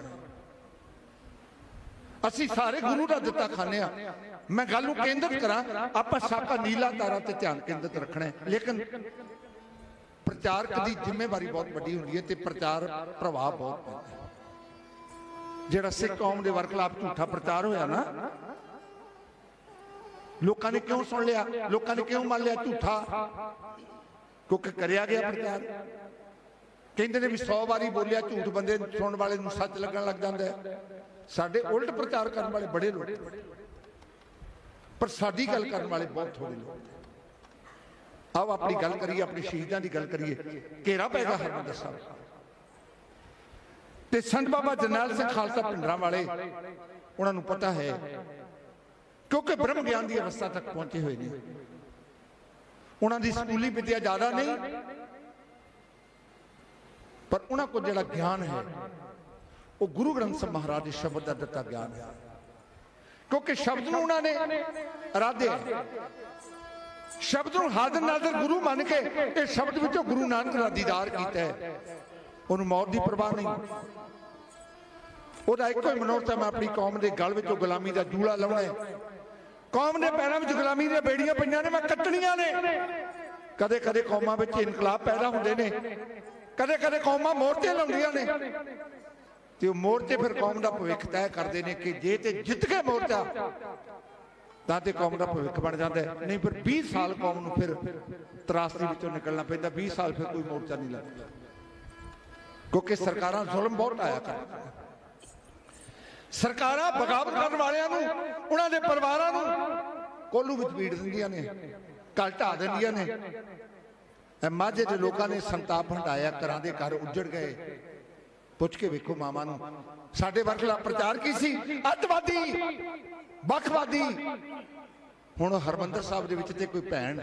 ਅਸੀਂ ਸਾਰੇ ਗੁਰੂ ਦਾ ਦਿੱਤਾ ਖਾਂਦੇ ਆ। ਮੈਂ ਗੱਲ ਨੂੰ ਕੇਂਦਰਿਤ ਕਰਾਂ, ਆਪਾਂ ਸਾਕਾ ਨੀਲਾ ਤਾਰਾ ਤੇ ਧਿਆਨ ਕੇਂਦਰਿਤ ਰੱਖਣਾ ਹੈ। ਲੇਕਿਨ ਪ੍ਰਚਾਰਕ ਦੀ ਜ਼ਿੰਮੇਵਾਰੀ ਬਹੁਤ ਵੱਡੀ ਹੁੰਦੀ ਹੈ ਤੇ ਪ੍ਰਚਾਰ ਪ੍ਰਭਾਵ ਬਹੁਤ ਪੈਂਦਾ ਹੈ। ਜਿਹੜਾ ਸਿੱਖ ਕੌਮ ਦੇ ਵਰਖਲਾਫ ਝੂਠਾ ਪ੍ਰਚਾਰ ਹੋਇਆ ਨਾ, ਲੋਕਾਂ ਨੇ ਕਿਉਂ ਸੁਣ ਲਿਆ, ਲੋਕਾਂ ਨੇ ਕਿਉਂ ਮੰਨ ਲਿਆ ਝੂਠਾ? ਕਿਉਂਕਿ ਕਰਿਆ ਗਿਆ ਪ੍ਰਚਾਰ। ਕਹਿੰਦੇ ਨੇ ਵੀ 100 ਵਾਰੀ ਬੋਲਿਆ ਝੂਠ, ਬੰਦੇ ਸੁਣਨ ਵਾਲੇ ਨੂੰ ਸੱਚ ਲੱਗਣ ਲੱਗ ਜਾਂਦਾ ਹੈ। ਸਾਡੇ ਉਲਟ ਪ੍ਰਚਾਰ ਕਰਨ ਵਾਲੇ ਬੜੇ ਲੋਕ, ਪਰ ਸਾਡੀ ਗੱਲ ਕਰਨ ਵਾਲੇ ਬਹੁਤ ਥੋੜੇ ਲੋਕ। ਆਓ ਆਪਣੀ ਗੱਲ ਕਰੀਏ, ਆਪਣੀ ਸ਼ਹੀਦਾਂ ਦੀ ਗੱਲ ਕਰੀਏ। ਘੇਰਾ ਪੈਗਾ ਹਰਿਮੰਦਰ ਸਾਹਿਬ ਤੇ ਸੰਤ ਬਾਬਾ ਜਰਨੈਲ ਸਿੰਘ ਖਾਲਸਾ ਭਿੰਡਰਾਂ ਵਾਲੇ, ਉਹਨਾਂ ਨੂੰ ਪਤਾ ਹੈ, ਕਿਉਂਕਿ ਬ੍ਰਹਮ ਗਿਆਨ ਦੀ ਅਵਸਥਾ ਤੱਕ ਪਹੁੰਚੇ ਹੋਏ ਨੇ। ਉਹਨਾਂ ਦੀ ਸਕੂਲੀ ਵਿਦਿਆ ਜ਼ਿਆਦਾ ਨਹੀਂ, ਪਰ ਉਹਨਾਂ ਕੋਲ ਜਿਹੜਾ ਗਿਆਨ ਹੈ ਉਹ ਗੁਰੂ ਗ੍ਰੰਥ ਸਾਹਿਬ ਮਹਾਰਾਜ ਦੇ ਸ਼ਬਦ ਦਾ ਦਿੱਤਾ ਗਿਆਨ ਹੈ। ਕਿਉਂਕਿ ਸ਼ਬਦ ਨੂੰ ਉਹਨਾਂ ਨੇ ਅਰਾਧਿਆ, ਸ਼ਬਦ ਨੂੰ ਹਾਜ਼ਰ ਨਾਜ਼ਰ ਗੁਰੂ ਮੰਨ ਕੇ ਇਹ ਸ਼ਬਦ ਵਿੱਚੋਂ ਗੁਰੂ ਨਾਨਕ ਦਾ ਦੀਦਾਰ ਕੀਤਾ ਹੈ। ਉਹਨੂੰ ਮੌਤ ਦੀ ਪਰਵਾਹ ਨਹੀਂ। ਉਹਦਾ ਇੱਕੋ ਹੀ ਮਨੋਰਥ ਹੈ, ਮੈਂ ਆਪਣੀ ਕੌਮ ਦੇ ਗਲ ਵਿੱਚੋਂ ਗੁਲਾਮੀ ਦਾ ਜੂਲਾ ਲਾਉਣਾ ਹੈ। ਕੌਮ ਦੇ ਪੈਰਾਂ ਵਿੱਚ ਗੁਲਾਮੀ ਦੀਆਂ ਬੇੜੀਆਂ ਪਈਆਂ ਨੇ, ਮੈਂ ਕੱਟਣੀਆਂ ਨੇ। ਕਦੇ ਕਦੇ ਕੌਮਾਂ ਵਿੱਚ ਇਨਕਲਾਬ ਪੈਦਾ ਹੁੰਦੇ ਨੇ, ਕਦੇ ਕਦੇ ਕੌਮਾਂ ਮੋਰਚੇ ਲਾਉਂਦੀਆਂ ਨੇ, ਤੇ ਉਹ ਮੋਰਚੇ ਫਿਰ ਕੌਮ ਦਾ ਭਵਿੱਖ ਤੈਅ ਕਰਦੇ ਨੇ ਕਿ ਜੇ ਤੇ ਜਿੱਤ ਕੇ ਮੋਰਚਾ ਤਾਂ ਤੇ ਕੌਮ ਦਾ ਭਵਿੱਖ ਬਣ ਜਾਂਦਾ ਹੈ। ਨਹੀਂ ਫਿਰ 20 ਸਾਲ ਕੌਮ ਨੂੰ ਫਿਰ ਤਰਾਸਦੀ ਵਿੱਚੋਂ ਨਿਕਲਣਾ ਪੈਂਦਾ। 20 ਸਾਲ ਫਿਰ ਕੋਈ ਮੋਰਚਾ ਨਹੀਂ ਲੱਗਦਾ, ਕਿਉਂਕਿ ਸਰਕਾਰਾਂ ਜ਼ੁਲਮ ਬਹੁਤ ਆਇਆ ਕਰਦੀਆਂ। ਸਰਕਾਰਾਂ ਬਗਾਵਤ ਕਰਨ ਵਾਲਿਆਂ ਨੂੰ, ਉਹਨਾਂ ਦੇ ਪਰਿਵਾਰਾਂ ਨੂੰ ਕੋਲੂ ਵਿੱਚ ਪੀੜ ਦਿੰਦੀਆਂ ਨੇ, ਘਰ ਢਾ ਦਿੰਦੀਆਂ ਨੇ। ਮਾਝੇ ਦੇ ਲੋਕਾਂ ਨੇ ਸੰਤਾਪ ਹੰਡਾਇਆ, ਘਰਾਂ ਦੇ ਘਰ ਉੱਜੜ ਗਏ। ਪੁੱਛ ਕੇ ਵੇਖੋ ਮਾਮਾ ਨੂੰ, ਸਾਡੇ ਵਰਖਲਾ ਪ੍ਰਚਾਰ ਕੀ ਸੀ? ਅੱਤਵਾਦੀ, ਵੱਖਵਾਦੀ। ਹੁਣ ਹਰਮੰਦਰ ਸਾਹਿਬ ਦੇ ਵਿੱਚ ਤੇ ਕੋਈ ਭੈਣ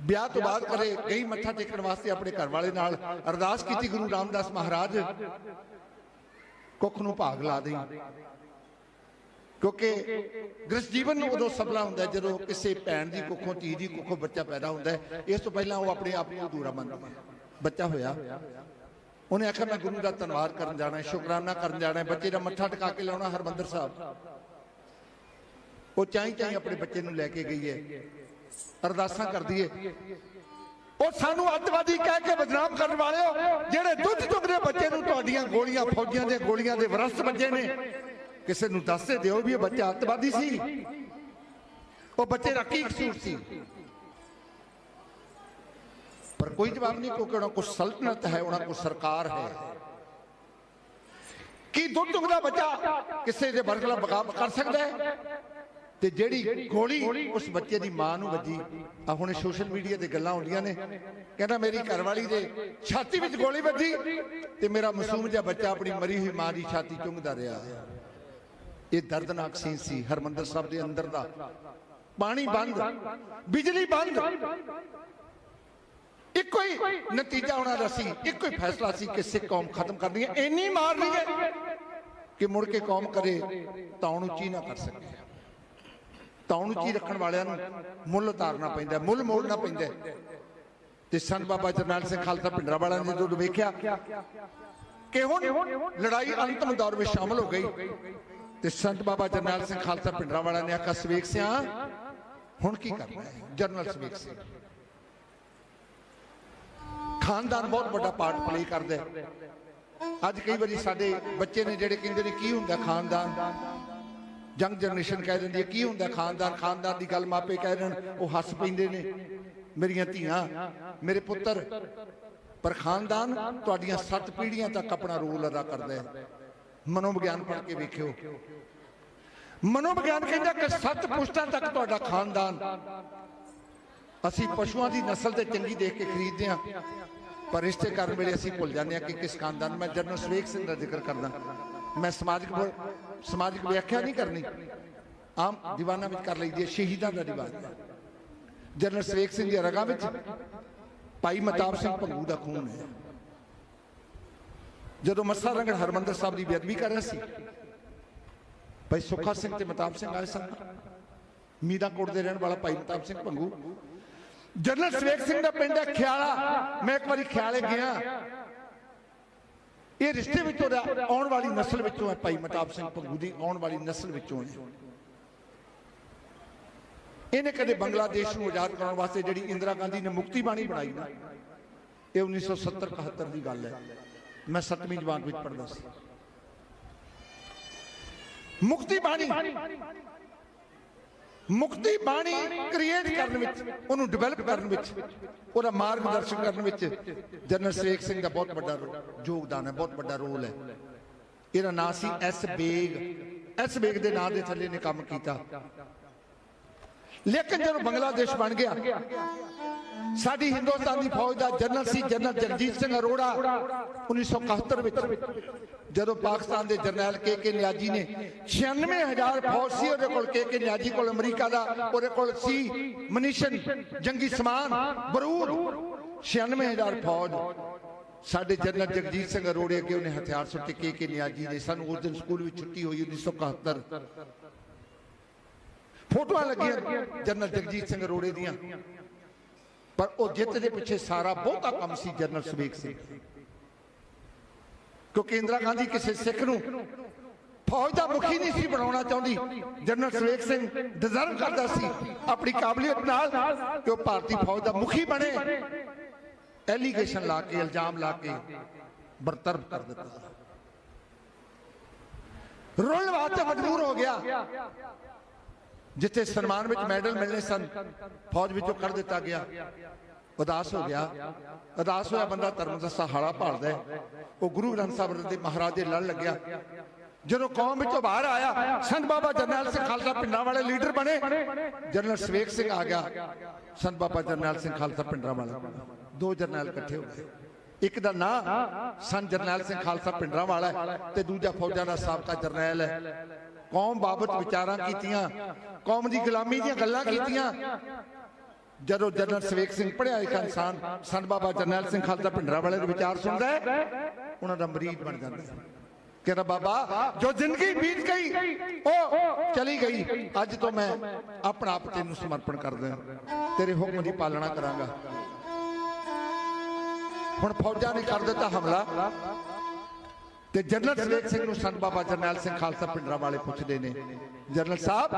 ਵਿਆਹ ਤੋਂ ਬਾਅਦ ਕਰੇ ਗਈ ਮੱਥਾ ਟੇਕਣ ਵਾਸਤੇ ਆਪਣੇ ਘਰ ਵਾਲੇ ਨਾਲ, ਅਰਦਾਸ ਕੀਤੀ ਗੁਰੂ ਰਾਮਦਾਸ ਮਹਾਰਾਜ ਕੁੱਖ ਨੂੰ ਭਾਗ ਲਾ ਦੇਈ। ਕਿਉਂਕਿ ਗ੍ਰਸਤ ਜੀਵਨ ਨੂੰ ਉਦੋਂ ਸਫਲਾ ਹੁੰਦਾ ਜਦੋਂ ਕਿਸੇ ਭੈਣ ਦੀ ਕੁੱਖੋਂ, ਧੀ ਦੀ ਕੁੱਖੋਂ ਬੱਚਾ ਪੈਦਾ ਹੁੰਦਾ ਹੈ। ਇਸ ਤੋਂ ਪਹਿਲਾਂ ਉਹ ਆਪਣੇ ਆਪ ਨੂੰ ਅਧੂਰਾ ਮੰਨਦਾ। ਬੱਚਾ ਹੋਇਆ, ਉਹਨੇ ਆਖਿਆ ਮੈਂ ਗੁਰੂ ਦਾ ਧੰਨਵਾਦ ਕਰਨ ਜਾਣਾ, ਸ਼ੁਕਰਾਨਾ ਕਰਨ ਜਾਣਾ, ਬੱਚੇ ਦਾ ਮੱਥਾ ਟਿਕਾ ਕੇ ਲਾਉਣਾ ਹਰਮੰਦਰ ਸਾਹਿਬ। ਉਹ ਚਾਈ ਆਪਣੇ ਬੱਚੇ ਨੂੰ ਲੈ ਕੇ ਗਈ ਹੈ, ਅਰਦਾਸਾਂ ਕਰਦੀ ਹੈ। ਉਹ ਸਾਨੂੰ ਅੱਤਵਾਦੀ ਕਹਿ ਕੇ ਬਦਨਾਮ ਕਰਨ ਵਾਲਿਓ, ਜਿਹੜੇ ਦੁੱਧ ਚੁੱਕਦੇ ਬੱਚੇ ਨੂੰ ਤੁਹਾਡੀਆਂ ਗੋਲੀਆਂ, ਫੌਜੀਆਂ ਦੀਆਂ ਗੋਲੀਆਂ ਦੇ ਵਿਰਸਤ ਬੱਚੇ ਨੇ, ਕਿਸੇ ਨੂੰ ਦੱਸ ਦੇ ਦਿਓ ਵੀ ਇਹ ਬੱਚਾ ਅੱਤਵਾਦੀ ਸੀ। ਉਹ ਬੱਚੇ ਦਾ ਕੀ ਕਸੂਰ ਸੀ? ਪਰ ਕੋਈ ਜਵਾਬ ਨਹੀਂ, ਕਿਉਂਕਿ ਉਹਨਾਂ ਕੋਲ ਸਲਤਨਤ ਹੈ, ਉਹਨਾਂ ਕੋਲ ਸਰਕਾਰ ਹੈ। ਕੀ ਦੁੱਧ ਚੁੱਕਦਾ ਬੱਚਾ ਕਿਸੇ ਦੇ ਬਰਖਲਾਫ ਬਗਾਵਤ ਕਰ ਸਕਦਾ ਹੈ? ਤੇ ਜਿਹੜੀ ਗੋਲੀ ਉਸ ਬੱਚੇ ਦੀ ਮਾਂ ਨੂੰ ਵੱਜੀ, ਆ ਹੁਣ ਸੋਸ਼ਲ ਮੀਡੀਆ ਤੇ ਗੱਲਾਂ ਹੁੰਦੀਆਂ ਨੇ, ਕਹਿੰਦਾ ਮੇਰੀ ਘਰਵਾਲੀ ਦੇ ਛਾਤੀ ਵਿੱਚ ਗੋਲੀ ਵੱਜੀ ਤੇ ਮੇਰਾ ਮਾਸੂਮ ਜਿਹਾ ਬੱਚਾ ਆਪਣੀ ਮਰੀ ਹੋਈ ਮਾਂ ਦੀ ਛਾਤੀ ਚੁੰਘਦਾ ਰਿਹਾ। ਇਹ ਦਰਦਨਾਕ ਸੀਨ ਸੀ ਹਰਮੰਦਰ ਸਾਹਿਬ ਦੇ ਅੰਦਰ ਦਾ। ਪਾਣੀ ਬੰਦ, ਬਿਜਲੀ ਬੰਦ, ਇੱਕੋ ਹੀ ਨਤੀਜਾ ਉਹਨਾਂ ਦਾ ਸੀ, ਇੱਕੋ ਹੀ ਫੈਸਲਾ ਸੀ ਕਿ ਸਿੱਖ ਕੌਮ ਖਤਮ ਕਰਨੀ ਹੈ। ਇੰਨੀ ਮਾਰਨੀ ਹੈ ਕਿ ਮੁੜ ਕੇ ਕੌਮ ਕਰੇ ਤਾਉਣ ਉੱਚੀ ਨਾ ਕਰ ਸਕੇ। ਤਾਉਣ ਉੱਚੀ ਰੱਖਣ ਵਾਲਿਆਂ ਨੂੰ ਮੁੱਲ ਉਤਾਰਨਾ ਪੈਂਦਾ, ਮੁੱਲ ਮੋੜਨਾ ਪੈਂਦਾ। ਤੇ ਸੰਤ ਬਾਬਾ ਜਰਨੈਲ ਸਿੰਘ ਖਾਲਸਾ ਭਿੰਡਰਾਂਵਾਲਾ ਨੇ ਜਦੋਂ ਵੇਖਿਆ ਕਿ ਹੁਣ ਲੜਾਈ ਅੰਤਮ ਦੌਰ ਵਿੱਚ ਸ਼ਾਮਲ ਹੋ ਗਈ, ਤੇ ਸੰਤ ਬਾਬਾ ਜਰਨੈਲ ਸਿੰਘ ਖਾਲਸਾ ਭਿੰਡਰਾਂਵਾਲਾ ਨੇ ਆਖਿਆ ਸਵੇਕ ਸਿਆ ਹੁਣ ਕੀ ਕਰਨਾ ਹੈ। ਜਨਰਲ ਸਵੇਕ ਸਿੰਘ ਖਾਨਦਾਨ ਬਹੁਤ ਵੱਡਾ ਪਾਰਟ ਪਲੇ ਕਰਦਾ ਹੈ। ਅੱਜ ਕਈ ਵਾਰੀ ਸਾਡੇ ਬੱਚੇ ਨੇ ਜਿਹੜੇ ਕਹਿੰਦੇ ਨੇ ਕੀ ਹੁੰਦਾ ਖਾਨਦਾਨ, ਯੰਗ ਜਨਰੇਸ਼ਨ ਕਹਿ ਦਿੰਦੀ ਹੈ ਕੀ ਹੁੰਦਾ ਖਾਨਦਾਨ, ਖਾਨਦਾਨ ਦੀ ਗੱਲ ਮਾਪੇ ਕਹਿ ਦੇਣ ਉਹ ਹੱਸ ਪੈਂਦੇ ਨੇ, ਮੇਰੀਆਂ ਧੀਆਂ ਮੇਰੇ ਪੁੱਤਰ। ਪਰ ਖਾਨਦਾਨ ਤੁਹਾਡੀਆਂ 7 ਪੀੜ੍ਹੀਆਂ ਤੱਕ ਆਪਣਾ ਰੋਲ ਅਦਾ ਕਰਦਾ ਹੈ। ਮਨੋਵਿਗਿਆਨ ਪੜ੍ਹ ਕੇ ਵੇਖਿਓ, ਮਨੋਵਿਗਿਆਨ ਕਹਿੰਦਾ ਕਿ 7 ਪੁਸ਼ਤਾਂ ਤੱਕ ਤੁਹਾਡਾ ਖਾਨਦਾਨ। ਅਸੀਂ ਪਸ਼ੂਆਂ ਦੀ ਨਸਲ ਤੇ ਚੰਗੀ ਦੇਖ ਕੇ ਖਰੀਦਦੇ ਹਾਂ, ਪਰ ਰਿਸ਼ਤੇ ਕਰਨ ਵੇਲੇ ਅਸੀਂ ਭੁੱਲ ਜਾਂਦੇ ਹਾਂ ਕਿ ਕਿਸ ਖਾਨਦਾਨ। ਮੈਂ ਜਨਰਲ ਸਵੇਕ ਸਿੰਘ ਦਾ ਜ਼ਿਕਰ ਕਰਦਾ, ਮੈਂ ਸਮਾਜਿਕ ਵਿਆਖਿਆ ਨਹੀਂ ਕਰਨੀ, ਆਮ ਦੀਵਾਨਾਂ ਵਿੱਚ ਕਰ ਲਈਦੀ ਹੈ। ਸ਼ਹੀਦਾਂ ਦਾ ਦੀਵਾਨ ਜਨਰਲ ਸਵੇਕ ਸਿੰਘ ਦੀ ਰਗਾਂ ਵਿੱਚ ਭਾਈ ਮਹਿਤਾਬ ਸਿੰਘ ਭੰਗੂ ਦਾ ਖੂਨ ਹੈ। ਜਦੋਂ ਮੱਸਾ ਰੰਗੜ ਹਰਮੰਦਰ ਸਾਹਿਬ ਦੀ ਬੇਅਦਬੀ ਕਰ ਰਿਹਾ ਸੀ, ਭਾਈ ਸੁੱਖਾ ਸਿੰਘ ਤੇ ਮਹਿਤਾਬ ਸਿੰਘ ਆਏ ਸਨ। ਮੀਰਾਂਕੋਟ ਦੇ ਰਹਿਣ ਵਾਲਾ ਭਾਈ ਮਹਿਤਾਬ ਸਿੰਘ ਭੰਗੂ, ਜਨਰਲ ਸਵੇਕ ਸਿੰਘ ਦਾ ਪਿੰਡ ਹੈ ਖਿਆਲਾ। ਮੈਂ ਇੱਕ ਵਾਰੀ ਖਿਆਲੇ ਗਿਆ, ਇਹ ਰਿਸ਼ਤੇ ਵਿੱਚੋਂ ਆਉਣ ਵਾਲੀ ਨਸਲ ਵਿੱਚੋਂ ਹੈ। ਭਾਈ ਮਹਿਤਾਬ ਸਿੰਘ ਭੰਗੂ ਦੀ ਆਉਣ ਵਾਲੀ ਨਸਲ ਵਿੱਚੋਂ ਹੈ। ਇਹਨੇ ਕਦੇ ਬੰਗਲਾਦੇਸ਼ ਨੂੰ ਆਜ਼ਾਦ ਕਰਾਉਣ ਵਾਸਤੇ ਜਿਹੜੀ ਇੰਦਰਾ ਗਾਂਧੀ ਨੇ ਮੁਕਤੀ ਬਾਣੀ ਬਣਾਈ ਨਾ, ਇਹ 1970-71 ਦੀ ਗੱਲ ਹੈ। ਮੈਂ 7ਵੀਂ ਜਮਾਤ ਵਿੱਚ ਪੜ੍ਹਦਾ ਸੀ। ਮੁਕਤੀ ਬਾਣੀ ਕ੍ਰੀਏਟ ਕਰਨ ਵਿੱਚ, ਉਹਨੂੰ ਡਿਵੈਲਪ ਕਰਨ ਵਿੱਚ, ਉਹਦਾ ਮਾਰਗਦਰਸ਼ਨ ਕਰਨ ਵਿੱਚ ਜਨਰਲ ਸਵੇਕ ਸਿੰਘ ਦਾ ਬਹੁਤ ਵੱਡਾ ਯੋਗਦਾਨ ਹੈ, ਬਹੁਤ ਵੱਡਾ ਰੋਲ ਹੈ। ਇਹਦਾ ਨਾਂ C S Beg. S Beg ਦੇ ਨਾਂ ਦੇ ਥੱਲੇ ਨੇ ਕੰਮ ਕੀਤਾ। ਲੇਕਿਨ ਜਦੋਂ ਬੰਗਲਾਦੇਸ਼ ਬਣ ਗਿਆ, ਸਾਡੀ ਹਿੰਦੁਸਤਾਨ ਦੀ ਫੌਜ ਦਾ ਜਨਰਲ ਸੀ ਜਨਰਲ ਜਗਜੀਤ ਸਿੰਘ ਅਰੋੜਾ। 1971 ਵਿੱਚ ਜਦੋਂ ਪਾਕਿਸਤਾਨ ਦੇ ਜਰਨੈਲ ਕੇ ਨਿਆਜੀ ਨੇ 96,000 ਫੌਜ ਸੀ ਉਹਦੇ ਕੋਲ, ਕੇ ਨਿਆਜੀ ਕੋਲ ਅਮਰੀਕਾ ਦਾ, ਉਹਦੇ ਕੋਲ ਸੀ ਮਨੀਸ਼ਨ, ਜੰਗੀ ਸਮਾਨ, ਬਰੂਦ। 96,000 ਫੌਜ ਸਾਡੇ ਜਨਰਲ ਜਗਜੀਤ ਸਿੰਘ ਅਰੋੜੇ ਅੱਗੇ ਉਹਨੇ ਹਥਿਆਰ ਸੁੱਟੇ। ਕੇ ਨਿਆਜੀ ਨੇ, ਸਾਨੂੰ ਉਸ ਦਿਨ ਸਕੂਲ ਵਿੱਚ ਛੁੱਟੀ ਹੋਈ 1971, ਫੋਟੋਆਂ ਲੱਗੀਆਂ ਜਨਰਲ ਜਗਜੀਤ ਸਿੰਘ ਅਰੋੜੇ ਦੀਆਂ। ਪਰ ਉਹ ਜਿੱਤ ਦੇ ਪਿੱਛੇ ਸਾਰਾ ਬਹੁਤਾ ਕੰਮ ਸੀ ਜਨਰਲ ਸਵੇਕ ਸਿੰਘ, ਕਿਉਂਕਿ ਇੰਦਰਾ ਗਾਂਧੀ ਕਿਸੇ ਸਿੱਖ ਨੂੰ ਫੌਜ ਦਾ ਮੁਖੀ ਨਹੀਂ ਸੀ ਬਣਾਉਣਾ ਚਾਹੁੰਦੀ। ਜਨਰਲ ਸਵੇਕ ਸਿੰਘ ਡਿਜ਼ਰਵ ਕਰਦਾ ਸੀ ਆਪਣੀ ਕਾਬਲੀਅਤ ਨਾਲ ਕਿ ਉਹ ਭਾਰਤੀ ਫੌਜ ਦਾ ਮੁਖੀ ਬਣੇ। ਐਲੀਗੇਸ਼ਨ ਲਾ ਕੇ, ਇਲਜ਼ਾਮ ਲਾ ਕੇ ਬਰਤਰਫ ਕਰ ਦਿੱਤਾ, ਰੋਲਣ ਵਾਸਤੇ ਮਜਬੂਰ ਹੋ ਗਿਆ। ਜਿੱਥੇ ਸਨਮਾਨ ਵਿੱਚ ਮੈਡਲ ਮਿਲਣੇ ਸਨ, ਫੌਜ ਵਿੱਚੋਂ ਕੱਢ ਦਿੱਤਾ ਗਿਆ। ਉਦਾਸ ਹੋ ਗਿਆ। ਉਦਾਸ ਹੋਇਆ ਬੰਦਾ ਧਰਮ ਦਾ ਸਹਾਰਾ ਭਾਲਦਾ ਹੈ। ਉਹ ਗੁਰੂ ਗ੍ਰੰਥ ਸਾਹਿਬ ਦੇ ਮਹਾਰਾਜ ਦੇ ਲੜ ਲੱਗਿਆ। ਜਦੋਂ ਕੌਮ ਵਿੱਚੋਂ ਬਾਹਰ ਆਇਆ, ਸੰਤ ਬਾਬਾ ਜਰਨੈਲ ਸਿੰਘ ਖਾਲਸਾ ਭਿੰਡਰਾਂਵਾਲੇ ਲੀਡਰ ਬਣੇ। ਜਨਰਲ ਸਵੇਕ ਸਿੰਘ ਆ ਗਿਆ, ਸੰਤ ਬਾਬਾ ਜਰਨੈਲ ਸਿੰਘ ਖਾਲਸਾ ਭਿੰਡਰਾਂਵਾਲਾ। 2 ਜਰਨੈਲ ਇਕੱਠੇ ਹੋ ਗਏ। ਇੱਕ ਦਾ ਨਾਂ ਸੰਤ ਜਰਨੈਲ ਸਿੰਘ ਖਾਲਸਾ ਭਿੰਡਰਾਂਵਾਲਾ ਹੈ ਤੇ ਦੂਜਾ ਫੌਜਾਂ ਦਾ ਸਾਬਕਾ ਜਰਨੈਲ ਹੈ। ਕੌਮ ਬਾਬਤ ਵਿਚਾਰਾਂ ਕੀਤੀਆਂ, ਕੌਮ ਦੀ ਗੁਲਾਮੀ ਦੀਆਂ ਗੱਲਾਂ ਕੀਤੀਆਂ। ਜਦੋਂ ਜਨਰਲ ਸਵੇਕ ਸਿੰਘ ਪੜ੍ਹਿਆ ਲਿਖਿਆ ਇਨਸਾਨ ਸੰਤ ਬਾਬਾ ਜਰਨੈਲ ਸਿੰਘ ਖਾਲਸਾ ਭਿੰਡਰਾਂਵਾਲੇ ਦੇ ਵਿਚਾਰ ਸੁਣਦਾ ਹੈ, ਉਹਨਾਂ ਦਾ ਮਰੀਦ ਬਣ ਜਾਂਦਾ ਹੈ। ਕਹਿੰਦਾ ਬਾਬਾ ਜੋ ਜ਼ਿੰਦਗੀ ਬੀਤ ਗਈ ਉਹ ਚਲੀ ਗਈ, ਅੱਜ ਤੋਂ ਮੈਂ ਆਪਣਾ ਆਪ ਤੈਨੂੰ ਸਮਰਪਣ ਕਰਦਾ, ਤੇਰੇ ਹੁਕਮ ਦੀ ਪਾਲਣਾ ਕਰਾਂਗਾ। ਹੁਣ ਫੌਜਾਂ ਨੇ ਕਰ ਦਿੱਤਾ ਹਮਲਾ। ਤੇ ਜਨਰਲ ਸਵੇਕ ਸਿੰਘ ਨੂੰ ਸੰਤ ਬਾਬਾ ਜਰਨੈਲ ਸਿੰਘ ਖਾਲਸਾ ਪਿੰਡਰਾਂ ਵਾਲੇ ਪੁੱਛਦੇ ਨੇ, ਜਨਰਲ ਸਾਹਿਬ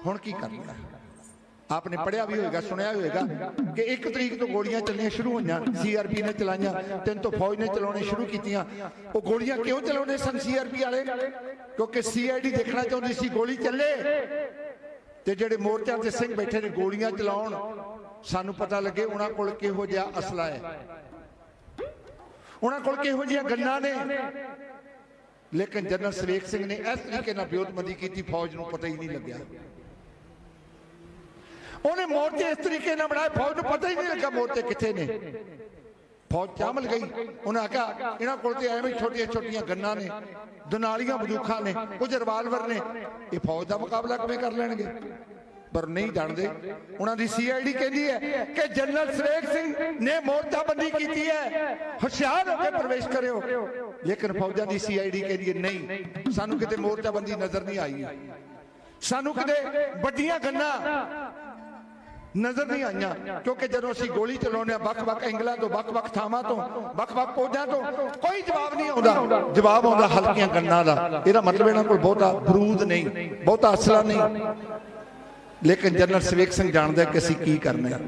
ਹੁਣ ਕੀ ਕਰਨਾ? आपने पढ़िया भी होगा, सुनिया भी होगा कि 1 तरीक तो गोलियां चलनियां शुरू होईयां, CRP ने चलाइयां, 3 तो फौज ने चलाने शुरू कीतियां। वो गोलियां क्यों चलाने सन CRP वाले? क्योंकि CID देखना चाहती सी गोली चले ते जेडे मोर्चा ते सिंह बैठे ने गोलियां चलाउण, सानू पता लगे उन्हां कोल किहो जिहा असला है, उन्हां कोल किहो जिहा गन्ना ने। लेकिन जनरल सवेक सिंह ने इस तरीके नाल विरोधबंदी की, फौज नूं पता ही नहीं लग्या। उन्हें मोर्चे इस तरीके ने बनाए, फौज को पता ही नहीं लगा मोर्चे किथे ने। फौज चामल गई, उन्हें आख्या इन्हां कोल ते एवें छोटिया छोटिया गन्ना ने, दुनालियां बंदूकां ने, कुछ रिवाल्वर ने, ये फौज का मुकाबला किवें कर लैणगे? पर नहीं जानते। उन्होंने CID कहती है कि जनरल सवेक सिंह ने मोर्चाबंदी की है, होशियार होकर प्रवेश करो। लेकिन फौजा की CID कहती है नहीं, सानू किते मोर्चाबंदी नजर नहीं आई, सानू किते बड़ियां गन्ना नजर नहीं आईया। क्योंकि जो असीं गोली चलाने वख-वख एंगलों तो, वख-वख थावां तो, वख-वख पौधां तो कोई जवाब नहीं आता। जवाब आता हल्कियां गन्ना दा। इहदा मतलब इन्हां कोल बहुता बरूद नहीं, बहुता असला नहीं। लेकिन जनरल सवेक सिंह जानता है कि असीं की करना है।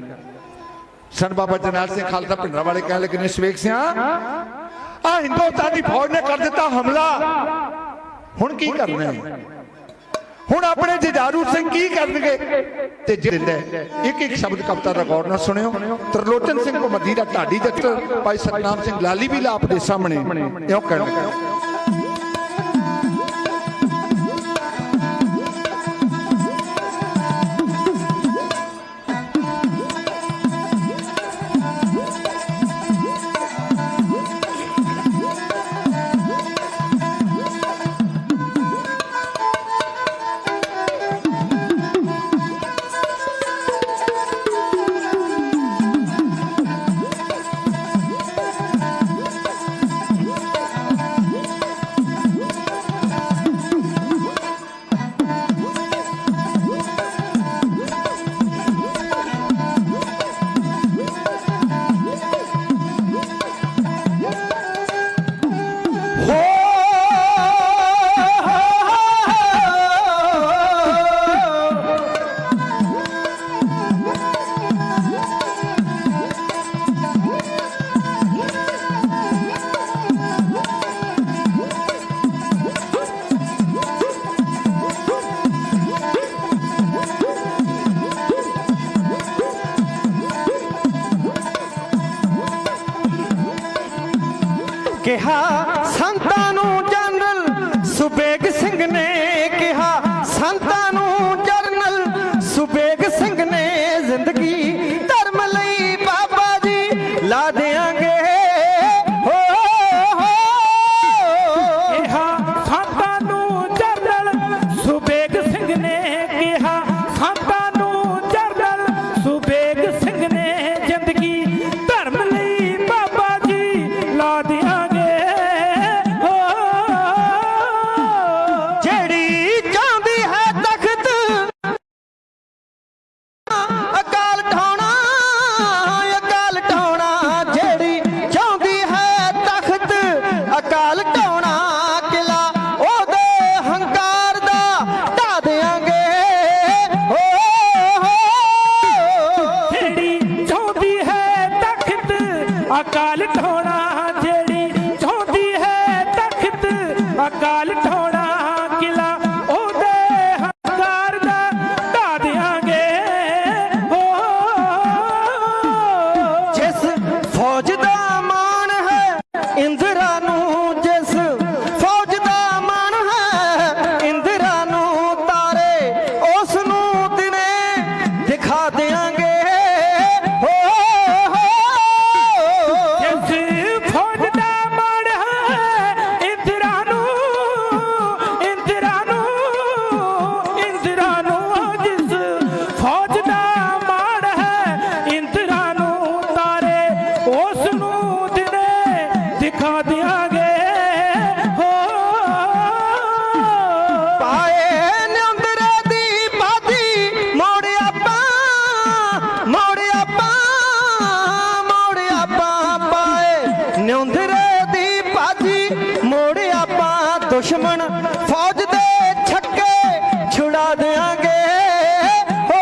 संत बाबा जरनैल सिंह खालसा पिंडरां वाले कह लगे ने, सवेक सिंह आ हिंदुस्तान की फौज ने कर दिता हमला, हुण की करना है? हुण अपने जुझारू सिंह की करनगे? ते एक एक शब्द कविता दा गौर नाल सुनियो। त्रिलोचन सिंह को मदी दा ढाडी जट भाई सतनाम सिंह लाली भी लाप दे सामने इउं कहण लगा, कहा संतां नूं जनरल सुबेग सिंह ने, कहा संतां नूं जनरल सुबेग सिंह ने, जिंदगी धर्म लई बाबा जी ला देंगे। हो कहा संतां नूं जनरल सुबेग सिंह ने, कहा संतां नूं जनरल सुबेग सिंह ने, जिंदगी धर्म लई बाबा जी ला दियांगे। अकाल ढोणा जेड़ी चाहती है तख्त, अकाल ढोणा किला ओदे हंकार दा ढा देंगे। हो जिस फौज दा मान है इंदिरा नूं, जिस फौज दा मान है इंदिरा नूं, तारे उस नूं दिने दिखा देंगे। फौज दा मान है इंदिरा नूं, दुश्मन फौज दे छक्के छुड़ा देंगे हो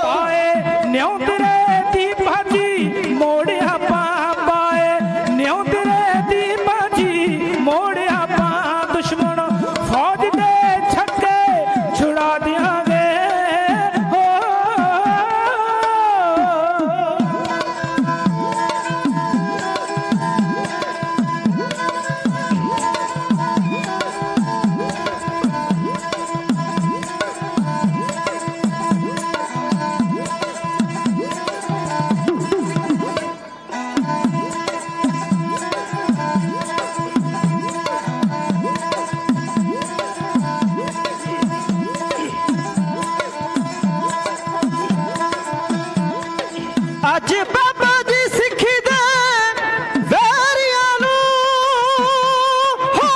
पाए न्योतरे दी भाजी मोड़िया पाए न्योतरे दी भाजी मोड़िया दुश्मन फौज दे छक्के छुड़ा देंगे हो अज बाबा जी सिखी दे वैरियां नू हो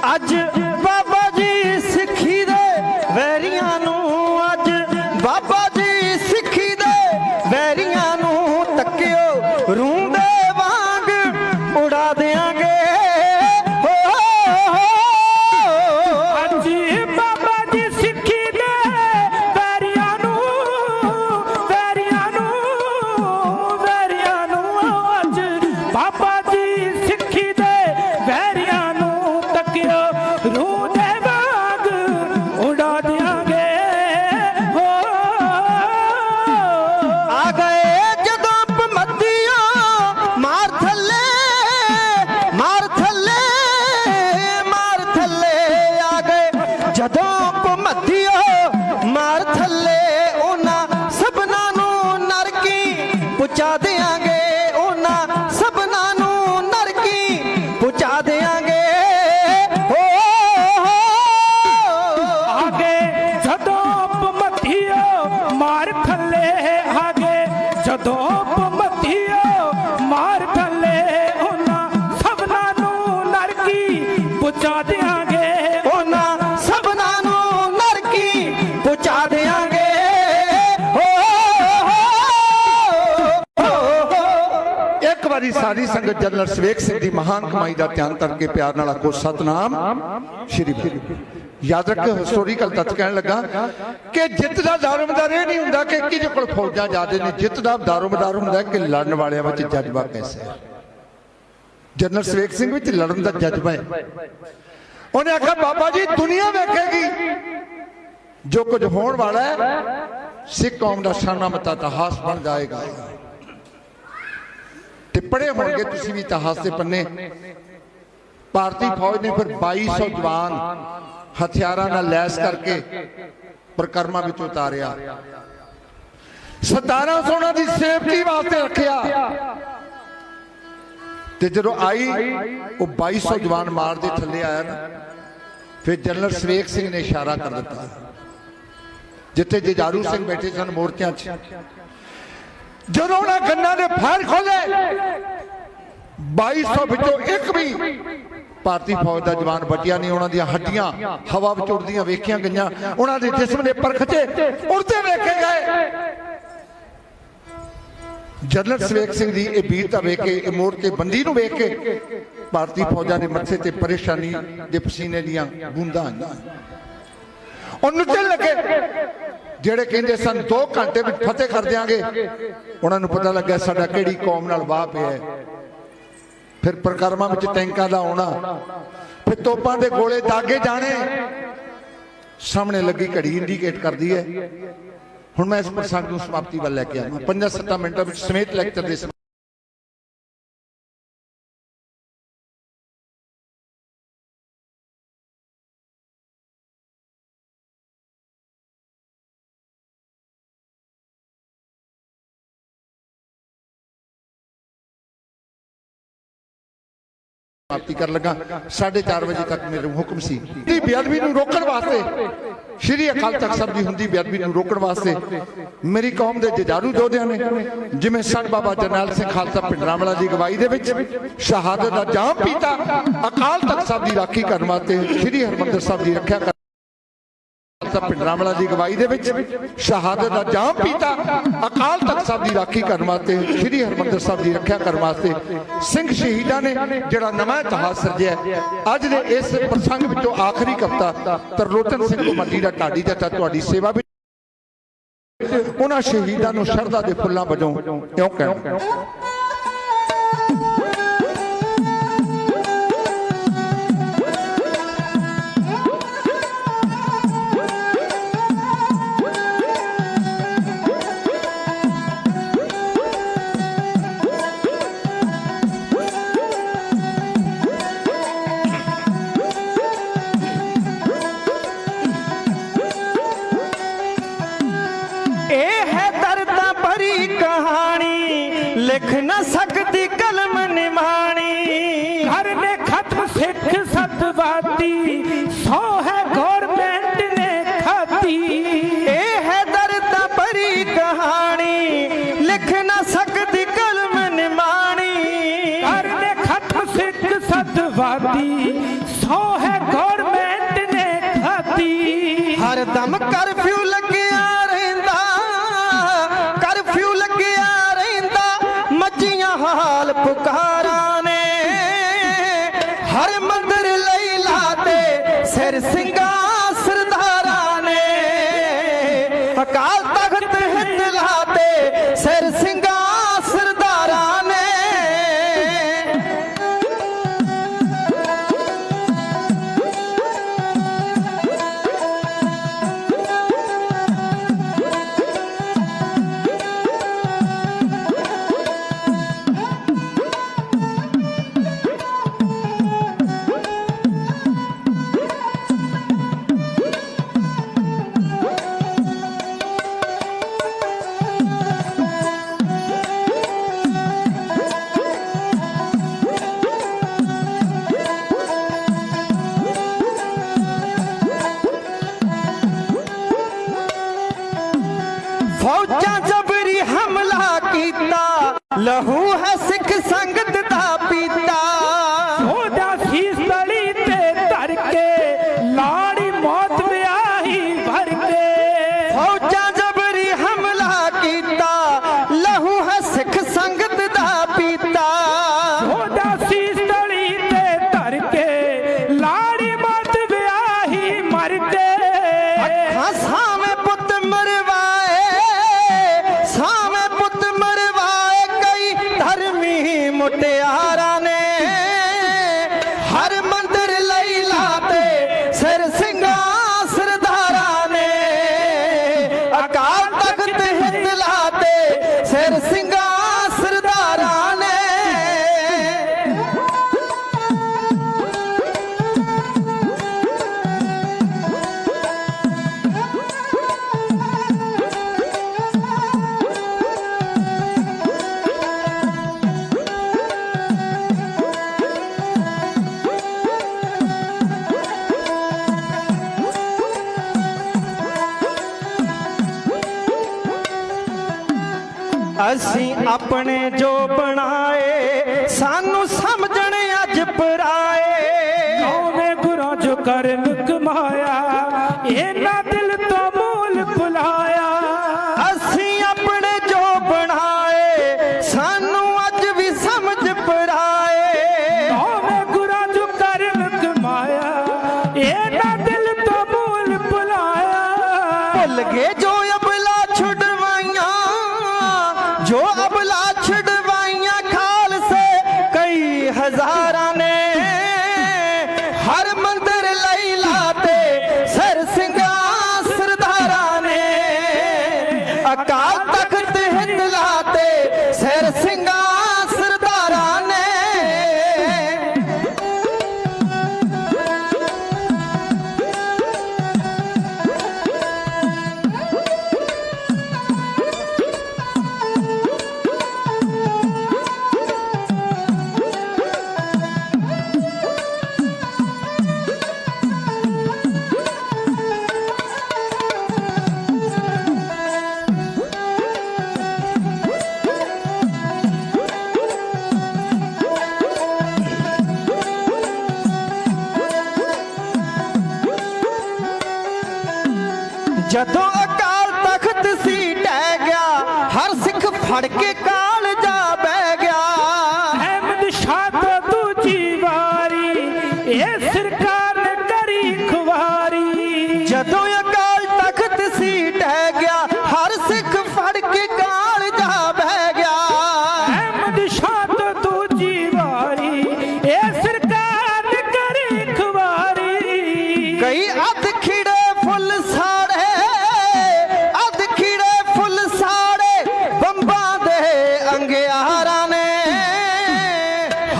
अज बाबा जी सिखी दे वैरियां नू अज बाबा जी सिखी दे वैरियां नू तकियो रूंदे वांग उड़ा देंगे हो अज बाबा जी सिखी दे वैरियां नू अज बाबा जी सिखी दे वैरियां नू तकियो रूह दे वांग उड़ा देंगे हो आ गए जदों पमतियों मार थले आ गए जदों पमतियों मार थले उन्हां सबना नू नरकी पुचा देंगे उन्हां सबना नू नरकी पुचा देंगे हो आगे जदों मथियो मार थले आगे जदों मथियो मार थले उन्हां सबना नू नरकी पुचा देंगे उन्हां सबना नू नरकी पुचा देंगे एक बारी सारी संगत जनरल सवेक सिंह की महान कमाई का ध्यान करके प्यार नाल आखो सतनाम श्री वाहिगुरू। याद रखियो हिस्टोरीकल तथ्य कहन लगा कि जित का दारोमदार यह नहीं हुंदा कि किहदे कोल फौजां ज्यादा ने, जित का दारोमदार हुंदा कि लड़न वालियां विच जज्बा कैसा है। जनरल सवेक सिंह विच लड़न का जज्बा है। उन्हें आखा बाबा जी दुनिया वेखेगी जो कुछ होने वाला है, सिख कौम का शाना मता इतिहास बन जाएगा। पढ़े होंगे तुसी भी इतिहास के पन्ने। भारतीय फौज ने फिर 2200 जवान हथियारों नाल लैस करके परिक्रमा विच उतारिया। 1700 उन्हां दी सेफ्टी वास्ते रखिया ते जदों आई वो 2200 जवान मार दे थले आया ना, फिर जनरल सवेक सिंह ने इशारा कर दिता जिथे जुझारू सिंह बैठे सन मोर्चों जो गन्ना ने फायर खोले 2200 विचों एक भी भारतीय फौज का जवान बचिया नहीं। उन्होंने हड्डियां हवा में उड़दियां वेखियां गईयां, उन्होंने जिस्म ने परखचे उड़ते वेखे गए। जनरल सवेक सिंह की यह वीरता वेख के मोर्चे बंदी नूं वेख के भारतीय फौजा के मत्थे ते परेशानी के पसीने दियां बूंदां आईयां। और नचन लगे जेड़े कहते सन 2 घंटे में फतेह कर देंगे, उन्होंने पता लगा साडा किहड़ी कौम नाल वाह पिया है। फिर परिक्रमा में टैंकां दा आउणा, फिर तोपां दे गोले दागे जाने, सामने लगी घड़ी इंडीकेट करती है। हुण मैं इस प्रसंग नूं समाप्ति वल लैके आवां 5-7 मिनटां विच समेत लैक्चर दे समाप्ति कर लगा 4:30 वजे तक मेरे हुक्म सी दी बेअदबी नूं रोकण वास्ते श्री अकाल तख्त साहब दी हुंदी बेअदबी नूं रोकण वास्ते मेरी कौम दे जुझारू योद्धियां ने जिवें संत बाबा जरनैल सिंह खालसा पिंडरांवाला दी अगवाई दे विच शहादत दा जाम पीता अकाल तख्त साहब दी राखी करन वास्ते श्री हरमंदिर साहब दी रखिया पिंडरांवाला दी अगवाई दे विच शहादत दा जाम पीता अकाल तख्त साहब दी राखी करन वास्ते श्री हरमंदिर साहब दी रखिया करन वास्ते सिंह शहीदां ने जिहड़ा नवां इतिहास सिरजिया अज दे इस प्रसंग विचों आखिरी कविता तरलोचन सिंह घुमंडी दा ढाडी चाचा तुहाडी सेवा विच उन्हां शहीदां नूं शरधा दे फुल्लां वजों इउं कहना लिख न सकती कलम निमाणी घर ने खत्म सिख सतवादी 100 है गवर्नमेंट ने खाती ए है दर्द भरी कहानी लिख न सकती कलम निमाणी घर ने खत्म सिख सतवादी 100 है गवर्नमेंट ने खाती हर दम कर्फ्यू लगिया रहिंदा कर्फ्यू लगिया हाल पुकारा ने हर मंदिर लई लाते सिर सिंगा सरदारा ने अकाल तख्त हिंद लाते सिर सिंगा सरदारा ने फौजा जबरी हमला कीता लहू है सिख संगत दा पीता सोदा शीस तली ते धर के लाड़ी मौत ब्याही भर के फौजा जबरी हमला कीता लहू है सिख संगत दा पीता सोदा शीस तली ते धर के लाड़ी मौत ब्याही मर के अखां सामे पुत मरवाए सामे पुत मरवाए कई धर्मी मुटियारा ने हर मंदिर लई लाते सिर सिंगा सरदारा ने अकाल तख्त हिंद लाते सिर सिंगा सरदारा ने असी अपने जो बनाए सानू समझने अज पराए नौवे गुरां जो करन कमाया इना दिल तो मूल भुलाया असी अपने जो बनाए सानू अज भी समझ पराए नौवे गुरां जो करन कमाया इना दिल तो मूल भुलाया भुल गए जो अबला छुड़वाइया जो अबला छुड़वाइया खाल से कई हजारा ने हर मंदिर लई लाते सिर सिंगा सरदारा ने अकाल तख्त हिंद लाते सिर सिंगा सरदारा ने ਜਦੋਂ ਅਕਾਲ ਤਖਤ ਸੀ ਟਹਿ ਗਿਆ, ਹਰ ਸਿੱਖ ਫੜ ਕੇ ਕਾਲ ਜਾ ਬਹਿ ਗਿਆ। ਅਹਿਮਦ ਸ਼ਾਹ ਤੋਂ ਦੂਜੀ ਵਾਰੀ ਇਹ ਸਰਕਾਰ ਨੇ ਕਰੀ ਖੁਆਰੀ। ਜਦੋਂ ਅਕਾਲ ਤਖਤ ਸੀ ਟਹਿ ਗਿਆ, ਹਰ ਸਿੱਖ ਫੜ ਕੇ ਕਾਲ ਜਾ ਬਹਿ ਗਿਆ। ਅਹਿਮਦ ਸ਼ਾਹ ਤੋਂ ਦੂਜੀ ਵਾਰੀ ਇਹ ਸਰਕਾਰ ਨੇ ਕਰੀ ਖੁਆਰੀ। ਕਈ ਅੱਧ ਖਿੜੇ ਫੁੱਲ ਸਾੜੇ, ਅੱਧ ਖਿੜੇ ਫੁੱਲ ਸਾੜੇ ਬੰਬਾਂ ਦੇ ਅੰਗਿਆਰਾਂ ਨੇ।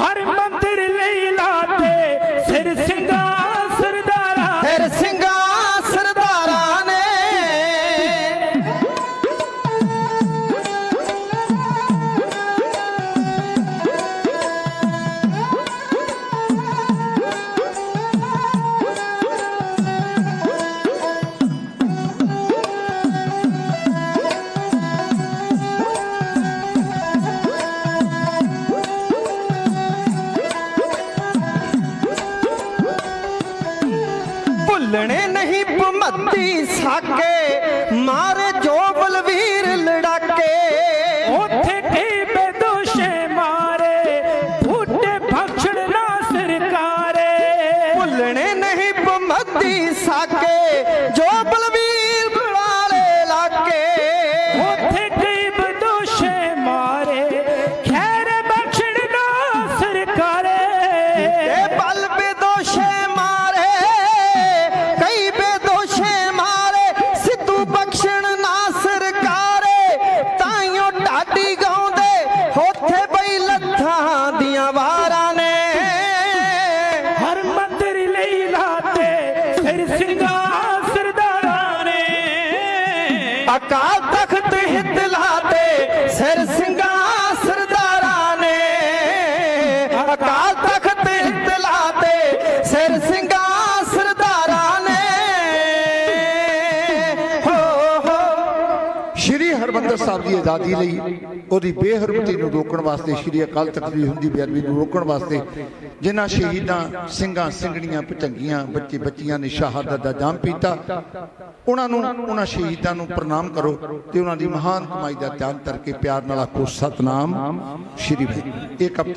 ਹਰ ਮੰਦਿਰ ਲਈ ਲਾਤੇ ਸਿਰ ਸਿੰਘਾਂ ਸਰਦਾਰਾਂ ਫਿਰ ਸਿੰਘਾਂ ਸਰਦਾਰਾਂ ਨੇ। ਭੁੱਲਣੇ ਨਹੀਂ ਭਮੱਦੀ ਸਾਕੇ, ਮਾਰੇ ਜੋ ਬਲਵੀਰ ਲੜਾਕੇ। ਉੱਥੇ ਕਈ ਬੇਦੋਸ਼ੇ ਮਾਰੇ, ਬੂਟੇ ਬਖਸ਼ਣ ਨਾ ਸਰਕਾਰੇ। ਭੁੱਲਣੇ ਨਹੀਂ ਭਮੱਦੀ ਸਾਕੇ, ਜੋ ਬਲਵੀਰ ਬੁਲਾਰੇ ਲਾਕੇ। ਉੱਥੇ ਕਈ ਬੇਦੋਸ਼ੇ ਮਾਰੇ, ਖੈਰ ਬਖਸ਼ਣ ਨਾ ਸਰਕਾਰੇ। ਇਹ ਬਲ ਬੇਦੋਸ਼ੇ ਮਾਰੇ, ਕਈ ਬੇਦੋਸ਼ੇ ਮਾਰੇ, ਸਿੱਧੂ ਬਖਸ਼ਣ ਨਾ ਸਰਕਾਰੇ। ਤਾਈਓ ਢਾਡੀ ਗਾਉਂਦੇ ਉੱਥੇ ਬਈ ਲੱਥਾਂ ਦੀਆਂ ਵਾਰਾਂ ਨੇ। ਹਰ ਮੰਦਿਰ ਲਈ ਲਾਤੇ ਸਿਰ ਸਿੰਘਾਂ ਸਰਦਾਰਾਂ ਨੇ। ਅਕਾਲ ਤਖਤ ਹਿੱਤ ਲਾਤੇ ਸਿਰ ਸਿੰਘਾਂ ਸਰਦਾਰਾਂ ਨੇ। ਅਕਾਲ ਤਖਤ ਹਿੱਤ ਲਾਤੇ ਸਿਰ ਸਿੰਘਾਂ ਸਰਦਾਰਾਂ ਨੇ। ਹੋ ਸ਼੍ਰੀ ਹਰਿਮੰਦਰ ਸਾਹਿਬ ਦੀ ਆਜ਼ਾਦੀ ਲਈ, ਉਹਦੀ ਬੇਹਰਮਤੀ ਨੂੰ ਰੋਕਣ ਵਾਸਤੇ, ਸ਼੍ਰੀ ਅਕਾਲ ਤਖਤ ਦੀ ਹੁੰਦੀ ਬੇਅਦਬੀ ਨੂੰ ਰੋਕਣ ਵਾਸਤੇ ਜਿਨ੍ਹਾਂ ਸ਼ਹੀਦਾਂ ਸਿੰਘਾਂ ਸਿੰਘਣੀਆਂ ਭਚੰਗੀਆਂ ਬੱਚੇ ਬੱਚੀਆਂ ਨੇ ਸ਼ਹਾਦਤ ਦਾ ਜਾਮ ਪੀਤਾ, ਉਹਨਾਂ ਸ਼ਹੀਦਾਂ ਨੂੰ ਪ੍ਰਣਾਮ ਕਰੋ ਤੇ ਉਹਨਾਂ ਦੀ ਮਹਾਨ ਕਮਾਈ ਦਾ ਧਿਆਨ ਕਰਕੇ ਪਿਆਰ ਨਾਲ ਆਖੋ ਸਤਨਾਮ ਸ਼੍ਰੀ ਵਾਹਿਗੁਰੂ। ਇਹ ਕਵਿਤਾ